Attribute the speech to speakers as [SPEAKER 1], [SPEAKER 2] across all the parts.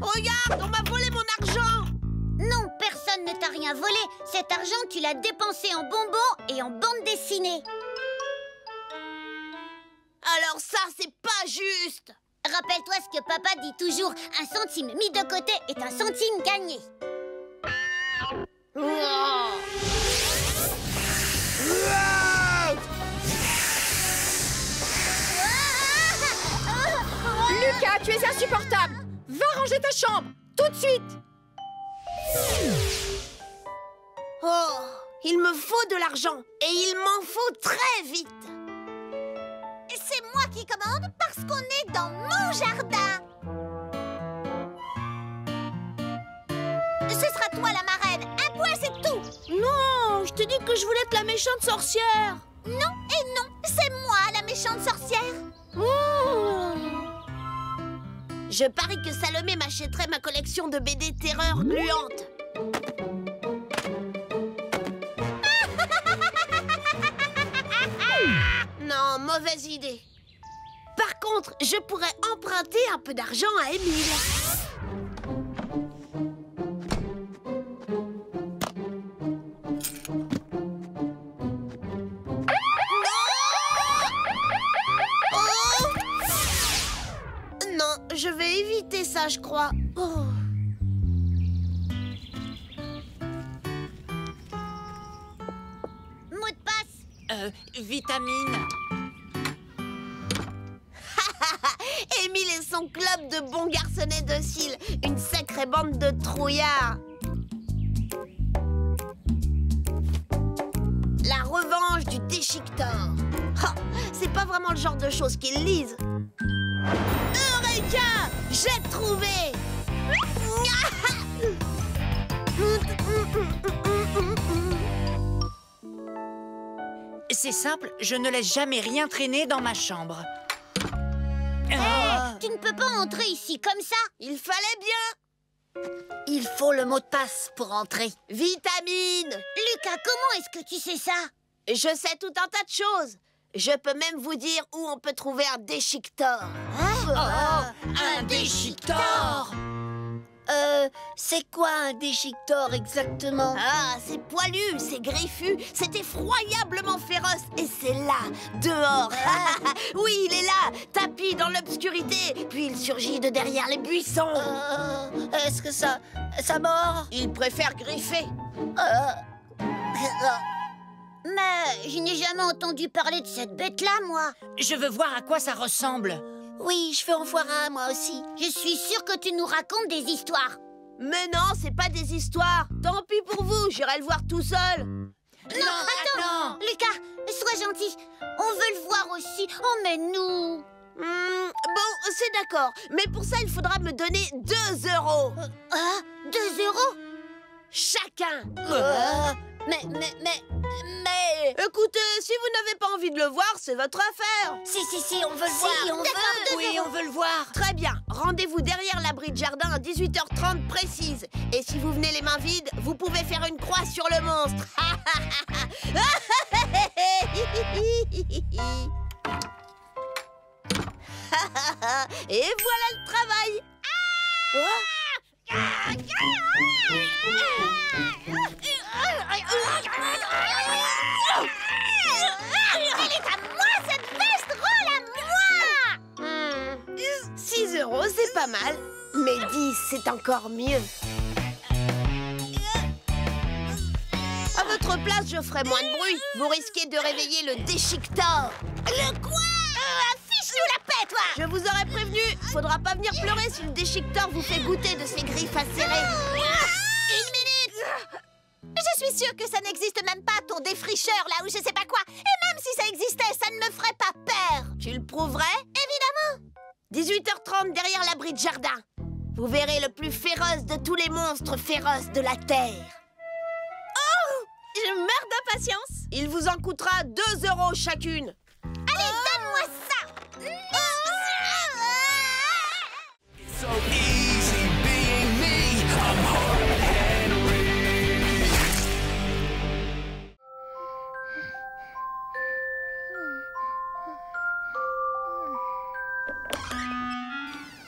[SPEAKER 1] Regarde, on m'a volé mon argent!
[SPEAKER 2] Non, personne ne t'a rien volé. Cet argent, tu l'as dépensé en bonbons et en bandes dessinées.
[SPEAKER 1] Alors ça, c'est pas juste!
[SPEAKER 2] Rappelle-toi ce que papa dit toujours. Un centime mis de côté est un centime gagné.
[SPEAKER 3] Lucas, tu es insupportable! Va ranger ta chambre, tout de suite!
[SPEAKER 1] Oh, il me faut de l'argent et il m'en faut très vite.
[SPEAKER 2] C'est moi qui commande parce qu'on est dans mon jardin. Ce sera toi la marraine. Un point, c'est tout.
[SPEAKER 1] Non, je t'ai dit que je voulais être la méchante sorcière.
[SPEAKER 2] Non et non, c'est moi la méchante sorcière.
[SPEAKER 1] Je parie que Salomé m'achèterait ma collection de BD terreur gluante. Non, mauvaise idée. Par contre, je pourrais emprunter un peu d'argent à Émile. Non, je vais éviter ça, je crois. Oh.
[SPEAKER 2] Mot de passe.
[SPEAKER 4] Vitamine.
[SPEAKER 1] Émile et son club de bons garçonnets dociles. Une sacrée bande de trouillards. La revanche du déchiqueteur. Oh, c'est pas vraiment le genre de choses qu'ils lisent. Eureka! J'ai trouvé!
[SPEAKER 4] C'est simple, je ne laisse jamais rien traîner dans ma chambre.
[SPEAKER 2] Tu ne peux pas entrer ici comme ça.
[SPEAKER 1] Il fallait bien!
[SPEAKER 2] Il faut le mot de passe pour entrer.
[SPEAKER 1] Vitamine!
[SPEAKER 2] Lucas, comment est-ce que tu sais ça?
[SPEAKER 1] Je sais tout un tas de choses. Je peux même vous dire où on peut trouver un déchiqueteur.
[SPEAKER 4] Un déchiqueteur!
[SPEAKER 2] C'est quoi un déchiqueteur exactement?
[SPEAKER 1] Ah, c'est poilu, c'est griffu, c'est effroyablement féroce. Et c'est là, dehors. Oui, il est là, tapis dans l'obscurité. Puis il surgit de derrière les buissons.
[SPEAKER 2] Est-ce que ça mord?
[SPEAKER 1] Il préfère griffer.
[SPEAKER 2] Mais je n'ai jamais entendu parler de cette bête-là, moi.
[SPEAKER 4] Je veux voir à quoi ça ressemble.
[SPEAKER 2] Oui, je veux en voir un, moi aussi. Je suis sûre que tu nous racontes des histoires.
[SPEAKER 1] Mais non, c'est pas des histoires. Tant pis pour vous, j'irai le voir tout seul.
[SPEAKER 2] Non, attends. Lucas, sois gentil. On veut le voir aussi. Emmène-nous.
[SPEAKER 1] Bon, c'est d'accord. Mais pour ça, il faudra me donner 2 €.
[SPEAKER 2] 2 euros?
[SPEAKER 1] Chacun.
[SPEAKER 2] Mais...
[SPEAKER 1] Écoutez, si vous n'avez pas envie de le voir, c'est votre affaire.
[SPEAKER 2] Si, on veut le voir. On veut.
[SPEAKER 4] Oui, on veut le voir.
[SPEAKER 1] Très bien. Rendez-vous derrière l'abri de jardin à 18h30 précise. Et si vous venez les mains vides, vous pouvez faire une croix sur le monstre. Et voilà le travail.
[SPEAKER 2] Elle est à moi, cette veste rôle à moi.
[SPEAKER 1] 6 €, c'est pas mal. Mais 10, c'est encore mieux. À votre place, je ferai moins de bruit. Vous risquez de réveiller le déchiqueteur.
[SPEAKER 2] Le quoi? Affiche-nous la paix, toi.
[SPEAKER 1] Je vous aurais prévenu. Faudra pas venir pleurer si le déchiqueteur vous fait goûter de ses griffes acérées.
[SPEAKER 2] Une minute. Je suis sûre que ça n'existe même pas, ton défricheur, là où je sais pas quoi. Et même si ça existait, ça ne me ferait pas peur.
[SPEAKER 1] Tu le prouverais?
[SPEAKER 2] Évidemment.
[SPEAKER 1] 18h30 derrière l'abri de jardin. Vous verrez le plus féroce de tous les monstres féroces de la Terre.
[SPEAKER 3] Je meurs d'impatience.
[SPEAKER 1] Il vous en coûtera 2 € chacune.
[SPEAKER 2] Allez, donne-moi ça.
[SPEAKER 5] So easy being me, I'm hard Henry.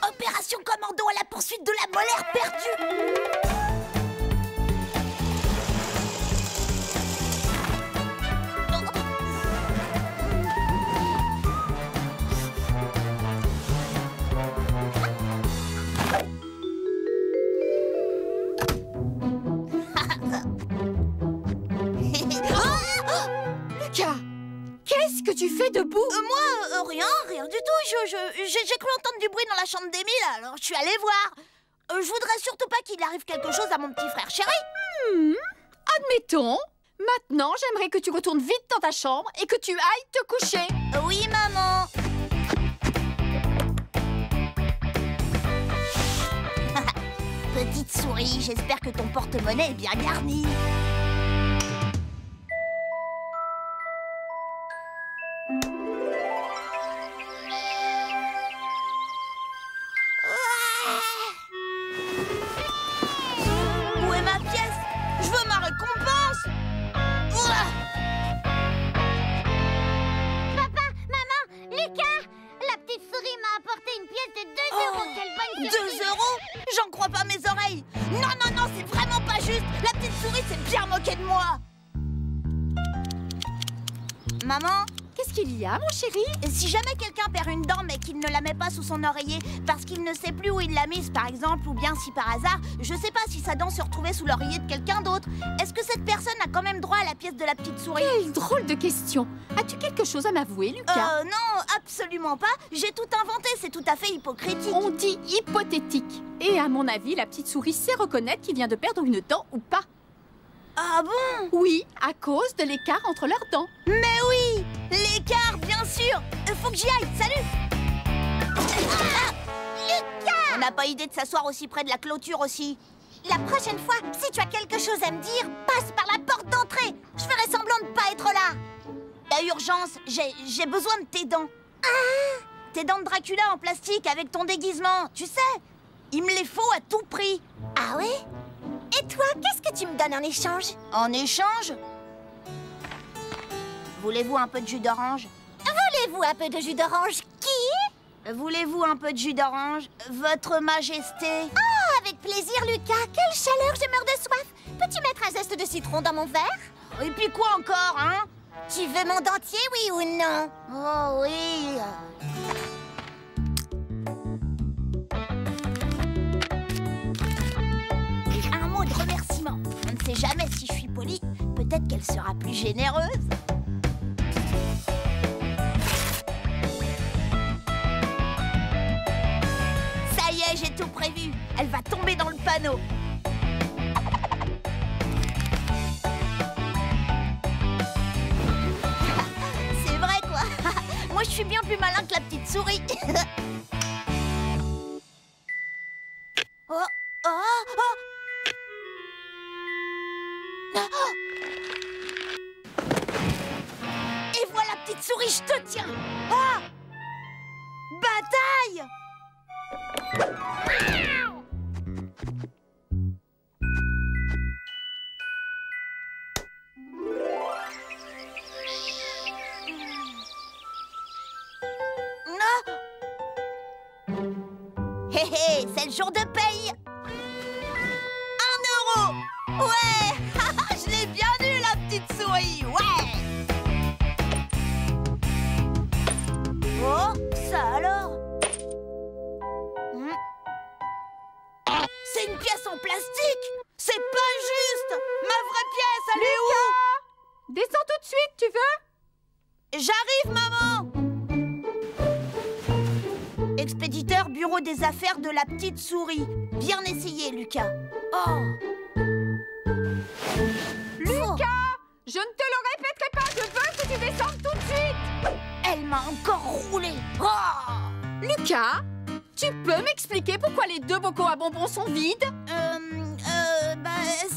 [SPEAKER 2] Opération commando à la poursuite.
[SPEAKER 1] suite de la molaire perdue.
[SPEAKER 3] Lucas, qu'est-ce que tu fais debout?
[SPEAKER 1] Moi, rien du tout. J'ai cru entendre du bruit dans la chambre d'Émile, alors je suis allée voir. Je voudrais surtout pas qu'il arrive quelque chose à mon petit frère chéri.
[SPEAKER 3] Admettons. Maintenant, j'aimerais que tu retournes vite dans ta chambre et que tu ailles te coucher.
[SPEAKER 1] Oui, maman. Petite souris, j'espère que ton porte-monnaie est bien garni. Où est ma pièce? Je veux ma récompense.
[SPEAKER 2] Papa, maman, Lucas, la petite souris m'a apporté une pièce de 2 euros. Quelle bonne surprise.
[SPEAKER 1] 2 euros? J'en crois pas mes oreilles. Non, c'est vraiment pas juste. La petite souris s'est bien moquée de moi. Maman,
[SPEAKER 3] Qu'est-ce qu'il y a, mon chéri?
[SPEAKER 1] si jamais quelqu'un perd une dent mais qu'il ne la met pas sous son oreiller parce qu'il ne sait plus où il l'a mise, par exemple, ou bien si par hasard, je sais pas si sa dent se retrouvait sous l'oreiller de quelqu'un d'autre, est-ce que cette personne a quand même droit à la pièce de la petite souris?
[SPEAKER 3] Quelle drôle de question. As-tu quelque chose à m'avouer, Lucas?
[SPEAKER 1] Non, absolument pas. J'ai tout inventé, c'est tout à fait hypocritique.
[SPEAKER 3] On dit hypothétique. Et à mon avis, la petite souris sait reconnaître qu'il vient de perdre une dent ou pas.
[SPEAKER 1] Ah bon?
[SPEAKER 3] Oui, à cause de l'écart entre leurs dents.
[SPEAKER 1] Mais oui, l'écart, bien sûr. Faut que j'y aille, salut. Lucas! On n'a pas idée de s'asseoir aussi près de la clôture aussi.
[SPEAKER 2] La prochaine fois, si tu as quelque chose à me dire, passe par la porte d'entrée. Je ferai semblant de pas être là.
[SPEAKER 1] À urgence, j'ai besoin de tes dents. Tes dents de Dracula en plastique avec ton déguisement, tu sais. Il me les faut à tout prix.
[SPEAKER 2] Ah ouais? Et toi, qu'est-ce que tu me donnes en échange?
[SPEAKER 1] En échange? Voulez-vous un peu de jus d'orange?
[SPEAKER 2] Voulez-vous un peu de jus d'orange? Qui?
[SPEAKER 1] Voulez-vous un peu de jus d'orange, Votre Majesté?
[SPEAKER 2] Oh, avec plaisir, Lucas. Quelle chaleur, je meurs de soif. Peux-tu mettre un zeste de citron dans mon verre?
[SPEAKER 1] Et puis quoi encore, hein?
[SPEAKER 2] Tu veux mon dentier, oui ou non?
[SPEAKER 1] Oh oui. Un mot de remerciement. On ne sait jamais si je suis polie. Peut-être qu'elle sera plus généreuse. Ça y est, j'ai tout prévu. Elle va tomber dans le panneau. C'est vrai, quoi. Moi, je suis bien plus malin que la petite souris. Oh, oh, oh. Et voilà, petite souris, je te tiens. Ah! Bataille! Hé hé, c'est le jour de paye. 1 euro. Ouais. Je l'ai bien eu, la petite souris. Ouais. Oh, ça alors. C'est une pièce en plastique. C'est pas juste. Ma vraie pièce, elle est où?
[SPEAKER 3] Descends tout de suite, tu veux?
[SPEAKER 1] J'arrive, maman. Expéditeur, bureau des affaires de la petite souris. Bien essayé, Lucas. Oh.
[SPEAKER 3] Lucas, je ne te le répéterai pas, je veux que tu descendes tout de suite.
[SPEAKER 1] Elle m'a encore roulé. Oh.
[SPEAKER 3] Lucas, tu peux m'expliquer pourquoi les 2 bocaux à bonbons sont vides?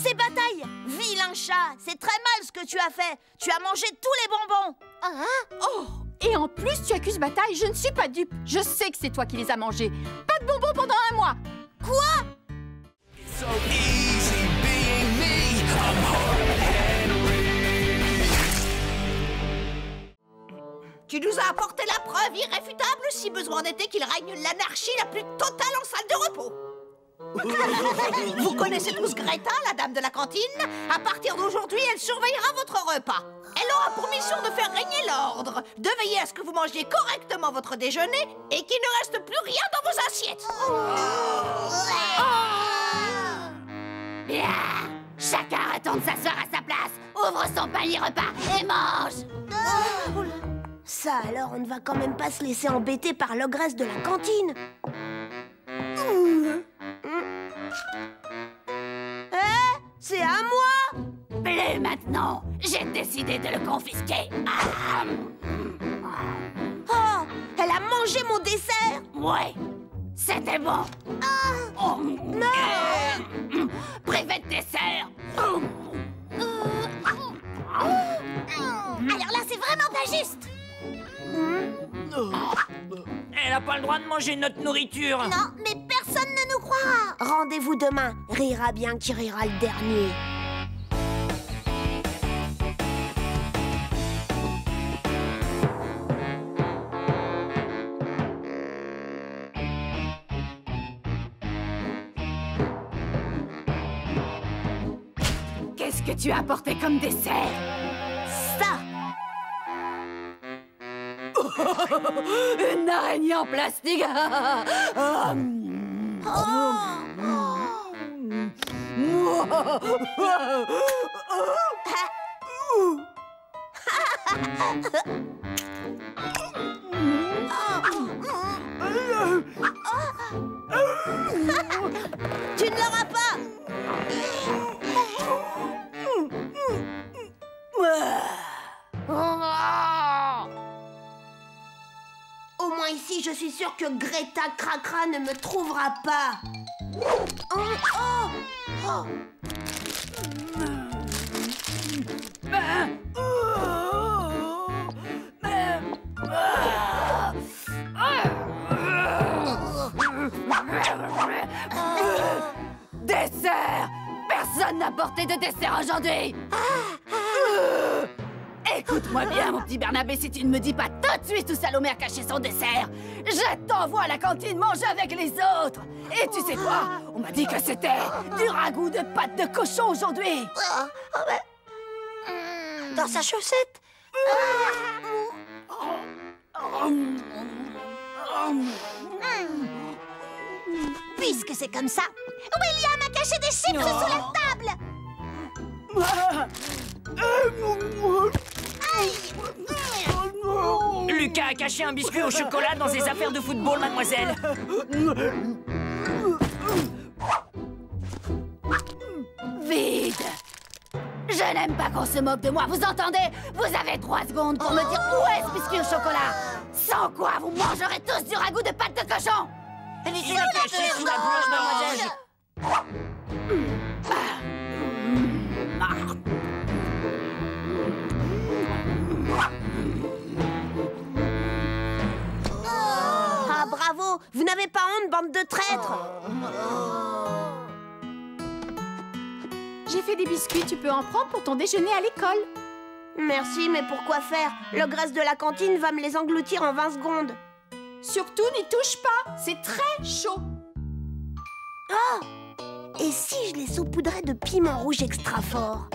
[SPEAKER 1] C'est Bataille. Vilain chat, c'est très mal ce que tu as fait. Tu as mangé tous les bonbons.
[SPEAKER 3] Oh, et en plus tu accuses Bataille, je ne suis pas dupe. Je sais que c'est toi qui les as mangés. Pas de bonbons pendant 1 mois.
[SPEAKER 1] Quoi?
[SPEAKER 5] So easy being me. I'm hard Henry.
[SPEAKER 6] Tu nous as apporté la preuve irréfutable, si besoin en était, qu'il règne l'anarchie la plus totale en salle de repos. Vous connaissez tous Greta, la dame de la cantine? À partir d'aujourd'hui, elle surveillera votre repas. Elle aura pour mission de faire régner l'ordre, de veiller à ce que vous mangiez correctement votre déjeuner et qu'il ne reste plus rien dans vos assiettes.
[SPEAKER 2] Bien. Chacun retourne s'asseoir à sa place, ouvre son panier repas et mange.
[SPEAKER 1] Ça alors, on ne va quand même pas se laisser embêter par l'ogresse de la cantine. C'est à moi!
[SPEAKER 2] Plus maintenant. J'ai décidé de le confisquer.
[SPEAKER 1] Oh, elle a mangé mon dessert!
[SPEAKER 2] Ouais, c'était bon.
[SPEAKER 1] Non!
[SPEAKER 2] Privé de dessert. Alors là, c'est vraiment pas juste.
[SPEAKER 4] Elle n'a pas le droit de manger notre nourriture.
[SPEAKER 1] Non, mais personne ne nous croira! Rendez-vous demain. Rira bien qui rira le dernier.
[SPEAKER 3] Qu'est-ce que tu as apporté comme dessert?
[SPEAKER 1] Ça!
[SPEAKER 3] Une araignée en plastique.
[SPEAKER 1] Tu ne l'auras pas! Au moins ici, je suis sûre que Greta Cracra ne me trouvera pas.
[SPEAKER 3] Dessert! Personne n'a porté de dessert aujourd'hui! Écoute-moi bien, mon petit Bernabé, si tu ne me dis pas tout de suite où Salomé a caché son dessert, je t'envoie à la cantine manger avec les autres! Et tu sais quoi? On m'a dit que c'était du ragoût de pâte de cochon aujourd'hui!
[SPEAKER 1] Dans sa chaussette?
[SPEAKER 2] Puisque c'est comme ça, William a caché des chips sous la table.
[SPEAKER 4] Lucas a caché un biscuit au chocolat dans ses affaires de football, mademoiselle.
[SPEAKER 3] Vide! Je n'aime pas qu'on se moque de moi, vous entendez? Vous avez 3 secondes pour me dire où est ce biscuit au chocolat! Sans quoi, vous mangerez tous du ragoût de pâte de cochon!
[SPEAKER 4] Il l'a caché sous la blanche d'orange.
[SPEAKER 1] Ah, bravo! Vous n'avez pas honte, bande de traîtres!
[SPEAKER 3] J'ai fait des biscuits, tu peux en prendre pour ton déjeuner à l'école.
[SPEAKER 1] Merci, mais pourquoi faire? L'ogresse de la cantine va me les engloutir en 20 secondes.
[SPEAKER 3] Surtout, n'y touche pas, c'est très chaud.
[SPEAKER 1] Oh! Et si je les saupoudrais de piment rouge extra fort?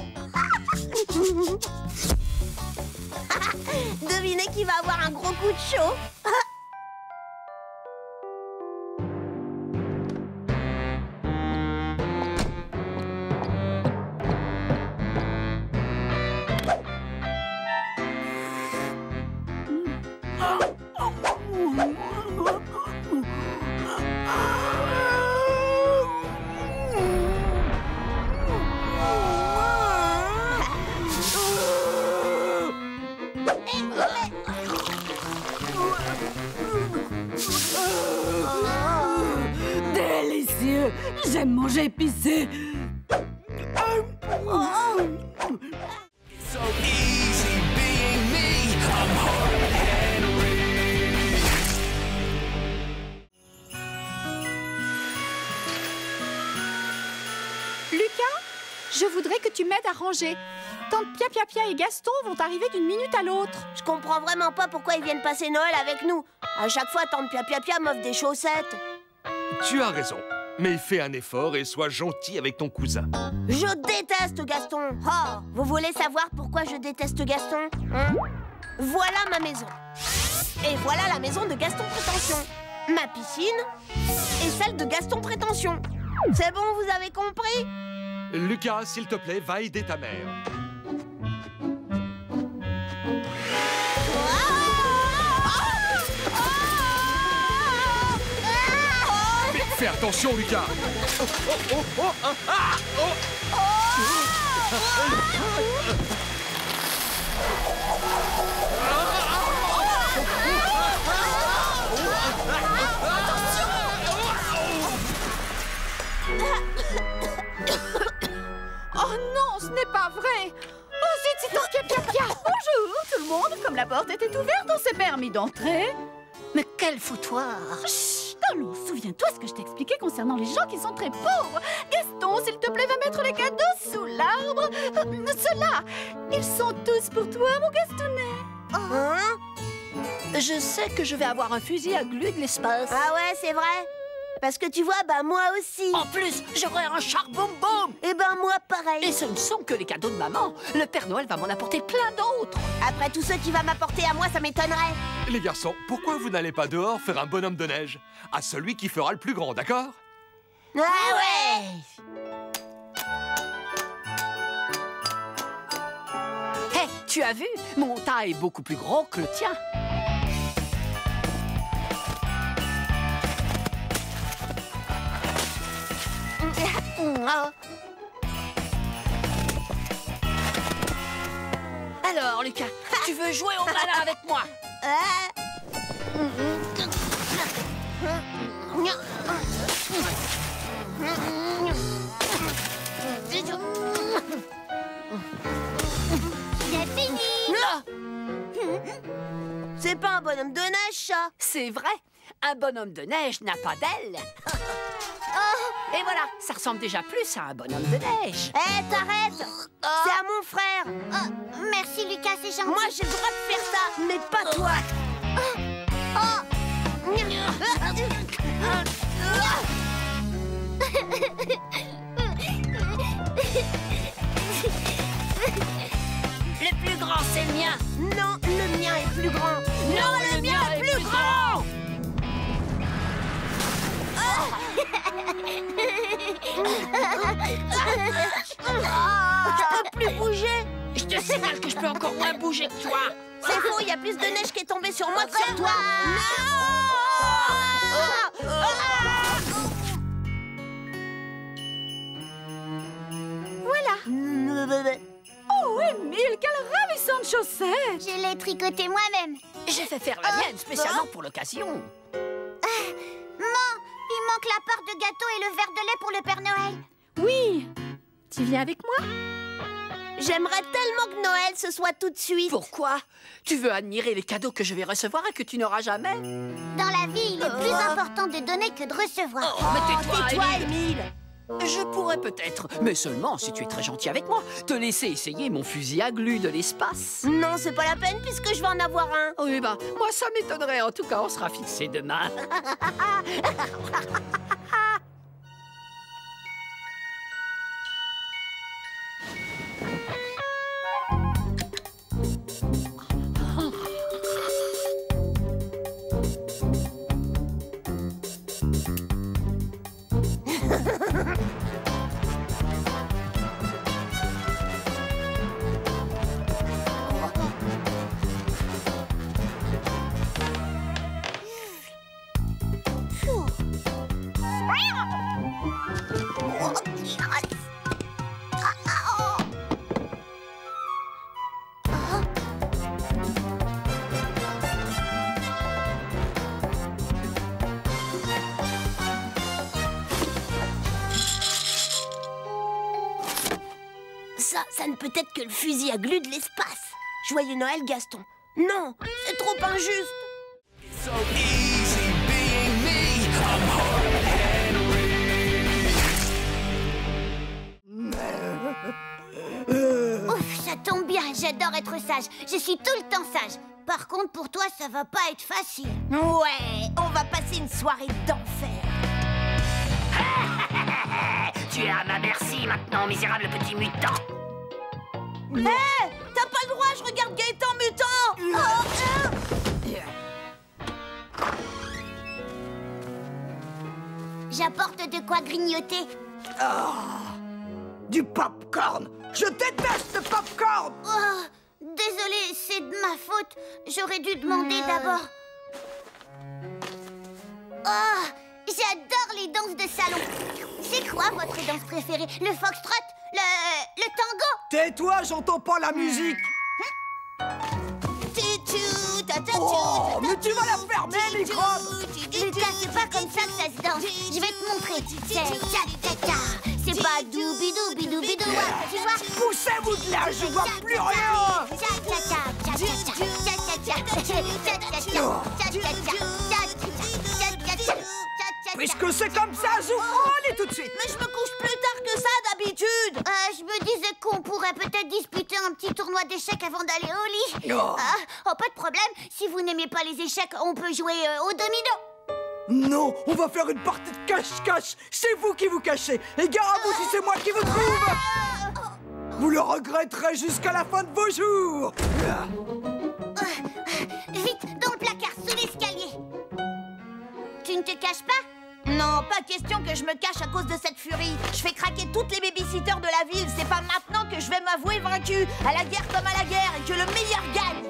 [SPEAKER 1] Devinez qui va avoir un gros coup de chaud?
[SPEAKER 3] Délicieux! J'aime manger épicé.
[SPEAKER 5] So easy being me. I'm hard Henry.
[SPEAKER 3] Lucas, je voudrais que tu m'aides à ranger. Tante Pia et Gaston vont arriver d'une minute à l'autre.
[SPEAKER 1] Je comprends vraiment pas pourquoi ils viennent passer Noël avec nous. À chaque fois, tante Pia m'offre des chaussettes.
[SPEAKER 7] Tu as raison. Mais fais un effort et sois gentil avec ton cousin.
[SPEAKER 1] Je déteste Gaston. Oh, vous voulez savoir pourquoi je déteste Gaston, hein? Voilà ma maison. Et voilà la maison de Gaston Prétention. Ma piscine et celle de Gaston Prétention. C'est bon, vous avez compris?
[SPEAKER 7] Lucas, s'il te plaît, va aider ta mère. Mais fais attention, Lucas.
[SPEAKER 3] Oh non, ce n'est pas vrai! Oh zut, c'est ton Pia. Bonjour tout le monde, comme la porte était ouverte, on s'est permis d'entrer.
[SPEAKER 2] Mais quel foutoir!
[SPEAKER 3] Chut, Talou, souviens-toi ce que je t'ai expliqué concernant les gens qui sont très pauvres. Gaston, s'il te plaît, va mettre les cadeaux sous l'arbre. Ceux-là, ils sont tous pour toi, mon Gastounet.
[SPEAKER 1] Hein?
[SPEAKER 2] Je sais que je vais avoir un fusil à glu de l'espace.
[SPEAKER 1] Ah ouais, c'est vrai. Parce que tu vois, bah moi aussi.
[SPEAKER 2] En plus, j'aurai un char boum boum.
[SPEAKER 1] Et ben moi pareil.
[SPEAKER 2] Et ce ne sont que les cadeaux de maman. Le Père Noël va m'en apporter plein d'autres.
[SPEAKER 1] Après tout ce qu'il va m'apporter à moi, ça m'étonnerait.
[SPEAKER 7] Les garçons, pourquoi vous n'allez pas dehors faire un bonhomme de neige? À celui qui fera le plus grand, d'accord?
[SPEAKER 1] Ah ouais.
[SPEAKER 2] Hé, tu as vu? Mon tas est beaucoup plus gros que le tien. Alors, Lucas, tu veux jouer au malin avec moi?
[SPEAKER 1] C'est fini. C'est pas un bonhomme de neige, ça.
[SPEAKER 2] C'est vrai, un bonhomme de neige n'a pas d'ailes. Et voilà, ça ressemble déjà plus à un bonhomme de neige.
[SPEAKER 1] Hé, t'arrêtes. C'est à mon frère.
[SPEAKER 2] Merci Lucas, c'est gentil.
[SPEAKER 1] Moi, j'ai le droit de faire ça, mais pas toi.
[SPEAKER 2] Le plus grand, c'est le mien.
[SPEAKER 1] Non, le mien est plus grand.
[SPEAKER 2] Non, le mien est plus grand.
[SPEAKER 1] Je peux plus bouger.
[SPEAKER 2] Je te signale que je peux encore moins bouger que toi.
[SPEAKER 1] C'est faux, il y a plus de neige qui est tombée sur moi que sur toi.
[SPEAKER 3] Voilà. Oh, Émile, quelle ravissante chaussette.
[SPEAKER 1] Je l'ai tricoté moi-même.
[SPEAKER 2] J'ai fait faire la mienne spécialement pour l'occasion.
[SPEAKER 1] Maman, il manque la part de gâteau et le verre de lait pour le Père Noël.
[SPEAKER 3] Oui. Tu viens avec moi?
[SPEAKER 1] J'aimerais tellement que Noël ce soit tout de suite.
[SPEAKER 2] Pourquoi? Tu veux admirer les cadeaux que je vais recevoir et que tu n'auras jamais?
[SPEAKER 1] Dans la vie, il est plus important de donner que de recevoir.
[SPEAKER 2] Mais tais-toi,
[SPEAKER 1] Émile.
[SPEAKER 2] Je pourrais peut-être, mais seulement si tu es très gentil avec moi, te laisser essayer mon fusil à glu de l'espace.
[SPEAKER 1] Non, c'est pas la peine puisque je vais en avoir un.
[SPEAKER 2] Oui, bah, moi ça m'étonnerait. En tout cas, on sera fixés demain.
[SPEAKER 1] Ça ne peut être que le fusil à glu de l'espace. Joyeux Noël, Gaston. Non, c'est trop injuste.
[SPEAKER 5] So easy being me. I'm hard Henry.
[SPEAKER 1] Ouf, ça tombe bien, j'adore être sage. Je suis tout le temps sage. Par contre, pour toi, ça va pas être facile. Ouais, on va passer une soirée d'enfer.
[SPEAKER 4] Tu es à ma merci maintenant, misérable petit mutant.
[SPEAKER 1] Hé, t'as pas le droit, je regarde Gaëtan mutant.
[SPEAKER 2] J'apporte de quoi grignoter.
[SPEAKER 6] Du popcorn. Je déteste le popcorn.
[SPEAKER 2] Oh, désolée, c'est de ma faute. J'aurais dû demander d'abord. Oh, j'adore les danses de salon. C'est quoi votre danse préférée? Le foxtrot? Le tango?
[SPEAKER 6] Tais-toi, j'entends pas la musique. Oh, mais tu vas la fermer, microbe.
[SPEAKER 2] Lucas, c'est pas comme ça que ça se danse. Je vais te montrer. C'est tcha-tcha-tcha. C'est pas doubi-doubi-doubi-dou. Tu vois?
[SPEAKER 6] Poussez-vous de là, je vois plus rien.
[SPEAKER 2] Tcha-tcha-tcha, tcha-tcha-tcha, tcha-tcha-tcha, tcha-tcha-tcha, tcha-tcha-tcha, tcha-tcha-tcha.
[SPEAKER 6] Puisque c'est comme ça, j'ouvre allez tout de suite.
[SPEAKER 1] Mais je me couche plus tard que ça d'habitude.
[SPEAKER 2] Je me disais qu'on pourrait peut-être disputer un petit tournoi d'échecs avant d'aller au lit.
[SPEAKER 6] Oh.
[SPEAKER 2] Pas de problème. Si vous n'aimez pas les échecs, on peut jouer au domino.
[SPEAKER 6] Non, on va faire une partie de cache-cache. C'est vous qui vous cachez. Et gare à vous si c'est moi qui vous trouve. Vous le regretterez jusqu'à la fin de vos jours.
[SPEAKER 2] Vite, dans le placard, sous l'escalier. Tu ne te caches pas?
[SPEAKER 1] Non, pas question que je me cache à cause de cette furie. Je fais craquer toutes les babysitters de la ville. C'est pas maintenant que je vais m'avouer vaincu. À la guerre comme à la guerre, et que le meilleur gagne.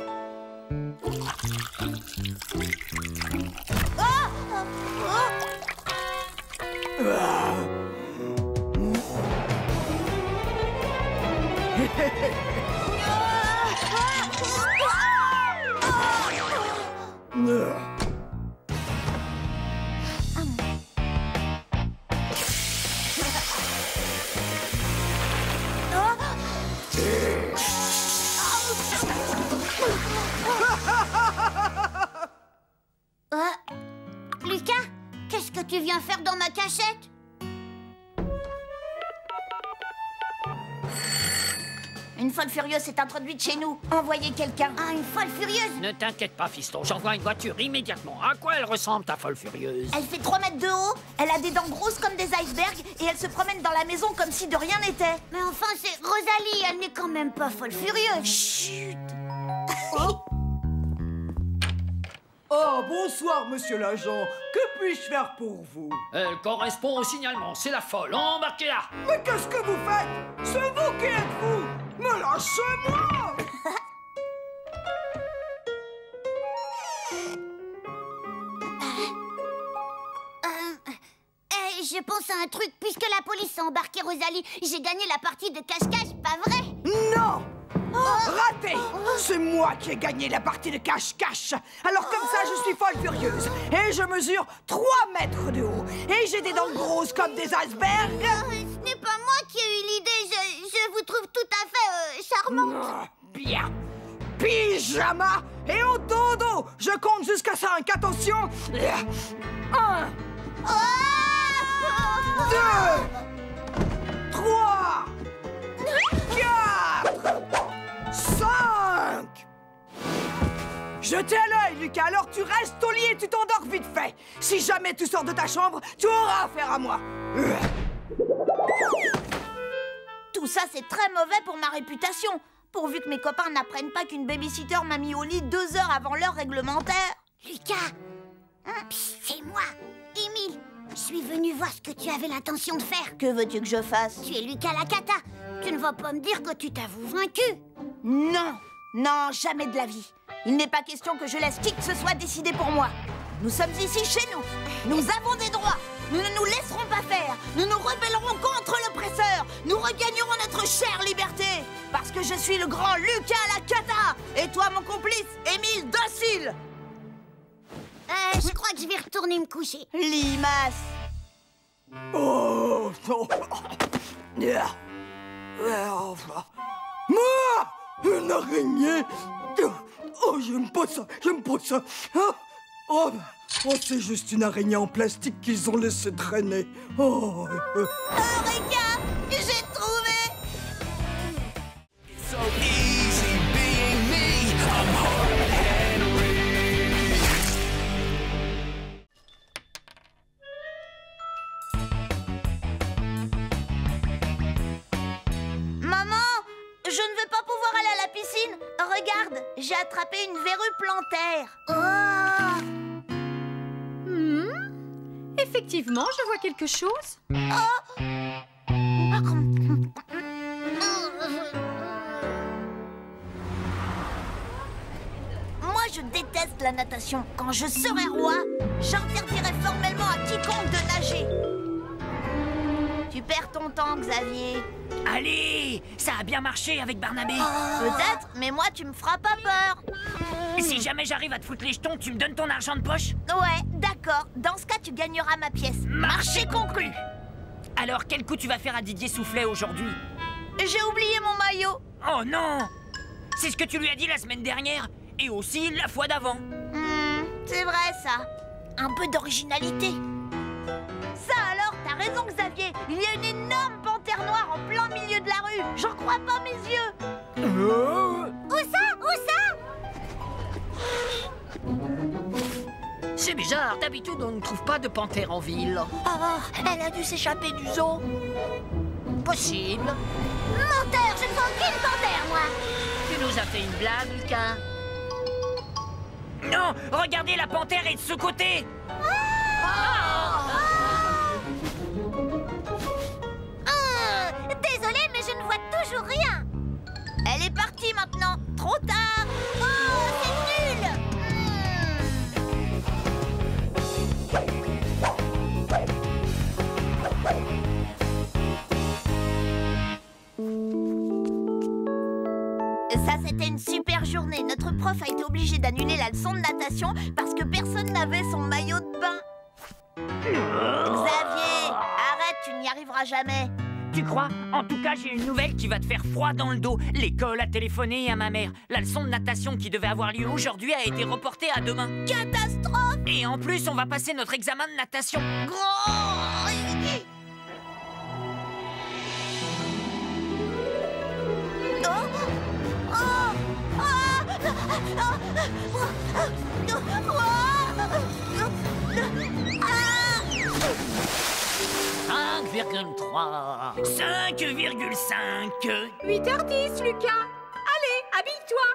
[SPEAKER 2] Lucas, qu'est-ce que tu viens faire dans ma cachette?
[SPEAKER 1] Une folle furieuse s'est introduite chez nous. Envoyez quelqu'un.
[SPEAKER 2] Ah, une folle furieuse?
[SPEAKER 4] Ne t'inquiète pas, fiston, j'envoie une voiture immédiatement. À quoi elle ressemble, ta folle furieuse?
[SPEAKER 1] Elle fait 3 mètres de haut, elle a des dents grosses comme des icebergs et elle se promène dans la maison comme si de rien n'était.
[SPEAKER 2] Mais enfin, c'est Rosalie, elle n'est quand même pas folle furieuse.
[SPEAKER 1] Chut.
[SPEAKER 6] Oh, bonsoir, monsieur l'agent. Que puis-je faire pour vous?
[SPEAKER 4] Elle correspond au signalement, c'est la folle, embarquez-la.
[SPEAKER 6] Mais qu'est-ce que vous faites? C'est vous qui êtes fou. Me lâchez-moi.
[SPEAKER 2] Je pense à un truc, puisque la police a embarqué Rosalie, j'ai gagné la partie de cache-cache, pas vrai?
[SPEAKER 6] Non. Raté. C'est moi qui ai gagné la partie de cache-cache. Alors comme ça, je suis folle furieuse. Et je mesure 3 mètres de haut. Et j'ai des dents grosses comme des icebergs.
[SPEAKER 2] Ce n'est pas moi qui ai eu l'idée, je vous trouve tout à fait charmante.
[SPEAKER 6] Bien. Pyjama et au dodo. Je compte jusqu'à 5. Attention. 1, 2, 3, 4, 5. Jetez à l'œil, Lucas. Alors tu restes au lit et tu t'endors vite fait. Si jamais tu sors de ta chambre, tu auras affaire à moi.
[SPEAKER 1] Tout ça, c'est très mauvais pour ma réputation. Pourvu que mes copains n'apprennent pas qu'une babysitter m'a mis au lit 2 heures avant l'heure réglementaire.
[SPEAKER 2] Lucas, c'est moi, Émile. Je suis venue voir ce que tu avais l'intention de faire.
[SPEAKER 1] Que veux-tu que je fasse?
[SPEAKER 2] Tu es Lucas Lacata. Tu ne vas pas me dire que tu t'avoues vaincu.
[SPEAKER 1] Non, non, jamais de la vie. Il n'est pas question que je laisse qui que ce soit décider pour moi. Nous sommes ici chez nous. Nous avons des droits. Nous ne nous laisserons pas faire. Nous nous rebellerons contre l'oppresseur. Nous regagnerons notre chère liberté. Parce que je suis le grand Lucas Lacata. Et toi, mon complice, Émile Docile.
[SPEAKER 2] Je crois que je vais retourner me coucher.
[SPEAKER 1] Limace.
[SPEAKER 6] Oh non. Moi, une araignée. Oh, j'aime pas ça, j'aime pas ça. Oh, c'est juste une araignée en plastique qu'ils ont laissé traîner. Oh.
[SPEAKER 1] Eureka, j'ai trouvé.
[SPEAKER 5] So easy being me. I'm hard Henry.
[SPEAKER 1] J'ai attrapé une verrue plantaire.
[SPEAKER 8] Effectivement, je vois quelque chose.
[SPEAKER 1] Moi, je déteste la natation. Quand je serai roi, j'interdirai formellement à quiconque de nager. Tu perds ton temps, Xavier.
[SPEAKER 4] Allez, ça a bien marché avec Barnabé.
[SPEAKER 1] Peut-être, mais moi, tu me feras pas peur.
[SPEAKER 4] Si jamais j'arrive à te foutre les jetons, tu me donnes ton argent de poche?
[SPEAKER 1] Ouais, d'accord. Dans ce cas, tu gagneras ma pièce. Marché conclu.
[SPEAKER 4] Alors, quel coup tu vas faire à Didier Soufflet aujourd'hui?
[SPEAKER 1] J'ai oublié mon maillot.
[SPEAKER 4] Oh non! C'est ce que tu lui as dit la semaine dernière, et aussi la fois d'avant.
[SPEAKER 1] C'est vrai, ça. Un peu d'originalité. Ça alors, t'as raison, Xavier. Il y a une énorme panthère noire en plein milieu de la rue. J'en crois pas mes yeux.
[SPEAKER 2] Où ça?
[SPEAKER 4] C'est bizarre, d'habitude on ne trouve pas de panthère en ville.
[SPEAKER 1] Elle a dû s'échapper du zoo.
[SPEAKER 4] Possible.
[SPEAKER 2] Menteur, je ne vois aucune panthère, moi.
[SPEAKER 4] Tu nous as fait une blague, Lucas. Non, regardez, la panthère est de ce côté.
[SPEAKER 2] Désolée, mais je ne vois toujours rien.
[SPEAKER 1] Elle est partie maintenant. Trop tard.
[SPEAKER 2] C'est nul.
[SPEAKER 1] Ça, c'était une super journée. Notre prof a été obligé d'annuler la leçon de natation parce que personne n'avait son maillot de bain. Xavier, arrête, tu n'y arriveras jamais.
[SPEAKER 4] Tu crois? En tout cas, j'ai une nouvelle qui va te faire froid dans le dos. L'école a téléphoné à ma mère. La leçon de natation qui devait avoir lieu aujourd'hui a été reportée à demain.
[SPEAKER 1] Catastrophe!
[SPEAKER 4] Et en plus, on va passer notre examen de natation.
[SPEAKER 5] Ah
[SPEAKER 4] 5,5.
[SPEAKER 8] 8h10, Lucas. Allez, habille-toi.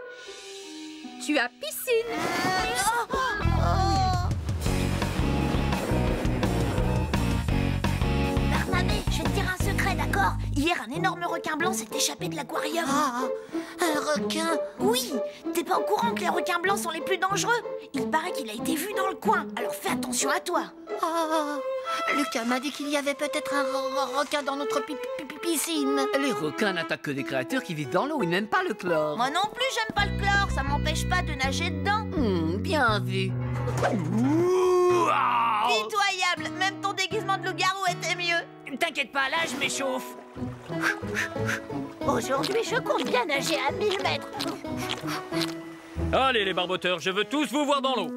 [SPEAKER 8] Tu as piscine.
[SPEAKER 1] Barnabé, je vais te dire un secret, d'accord? Hier, un énorme requin blanc s'est échappé de l'aquarium. Un requin? Oui. T'es pas au courant que les requins blancs sont les plus dangereux? Il paraît qu'il a été vu dans le coin, alors fais attention à toi. Lucas m'a dit qu'il y avait peut-être un requin dans notre piscine.
[SPEAKER 9] Les requins n'attaquent que des créatures qui vivent dans l'eau, ils n'aiment pas le chlore.
[SPEAKER 1] Moi non plus, j'aime pas le chlore, ça m'empêche pas de nager dedans.
[SPEAKER 9] Bien vu.
[SPEAKER 1] Pitoyable, même ton déguisement de loup-garou était mieux.
[SPEAKER 4] T'inquiète pas, là, je m'échauffe.
[SPEAKER 2] Aujourd'hui, je compte bien nager à 1000 mètres.
[SPEAKER 10] Allez, les barboteurs, je veux tous vous voir dans l'eau.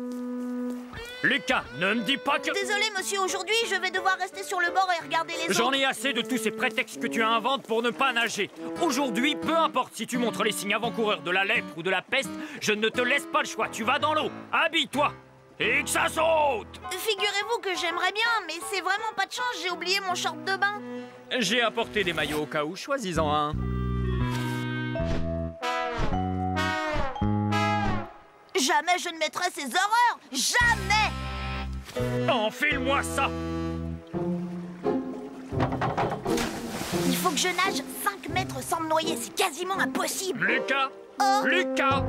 [SPEAKER 10] Lucas, ne me dis pas que...
[SPEAKER 1] Désolé, monsieur, aujourd'hui, je vais devoir rester sur le bord et regarder les autres.
[SPEAKER 10] J'en ai assez de tous ces prétextes que tu inventes pour ne pas nager. Aujourd'hui, peu importe si tu montres les signes avant-coureurs de la lèpre ou de la peste, je ne te laisse pas le choix. Tu vas dans l'eau, habille-toi et que ça saute.
[SPEAKER 1] Figurez-vous que j'aimerais bien, mais c'est vraiment pas de chance, j'ai oublié mon short de bain.
[SPEAKER 10] J'ai apporté des maillots au cas où, choisis-en un.
[SPEAKER 1] Jamais je ne mettrai ces horreurs. Jamais.
[SPEAKER 10] Enfile-moi ça.
[SPEAKER 1] Il faut que je nage 5 mètres sans me noyer, c'est quasiment impossible.
[SPEAKER 10] Lucas, Lucas.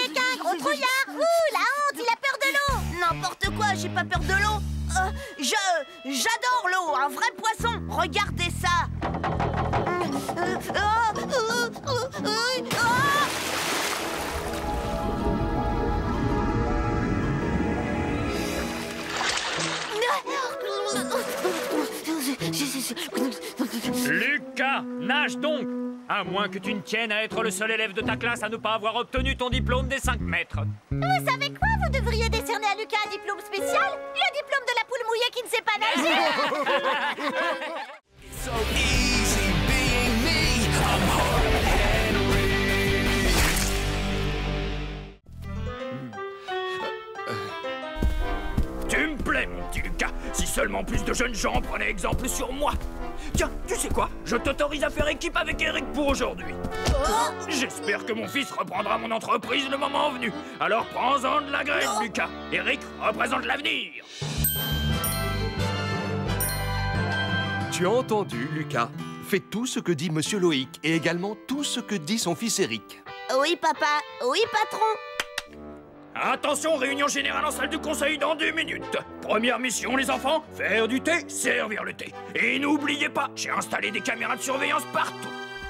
[SPEAKER 2] Lucas, gros trouillard. La honte, il a peur de l'eau.
[SPEAKER 1] N'importe quoi, j'ai pas peur de l'eau. J'adore l'eau, un vrai poisson. Regardez ça.
[SPEAKER 10] Lucas, nage donc. À moins que tu ne tiennes à être le seul élève de ta classe à ne pas avoir obtenu ton diplôme des 5 mètres.
[SPEAKER 2] Vous savez quoi? Vous devriez décerner à Lucas un diplôme spécial. Le diplôme de la poule mouillée qui ne sait pas nager.
[SPEAKER 5] So easy being me. I'm hard and
[SPEAKER 10] Tu me plais, mon petit Lucas. Si seulement plus de jeunes gens prenaient exemple sur moi. Tiens, tu sais quoi? Je t'autorise à faire équipe avec Eric pour aujourd'hui. J'espère que mon fils reprendra mon entreprise le moment venu. Alors prends-en de la graine, Lucas. Eric représente l'avenir.
[SPEAKER 7] Tu as entendu, Lucas? Fais tout ce que dit Monsieur Loïc et également tout ce que dit son fils Eric.
[SPEAKER 1] Oui, papa. Oui, patron.
[SPEAKER 10] Attention, réunion générale en salle du conseil dans 10 minutes. Première mission, les enfants, faire du thé, servir le thé. Et n'oubliez pas, j'ai installé des caméras de surveillance partout.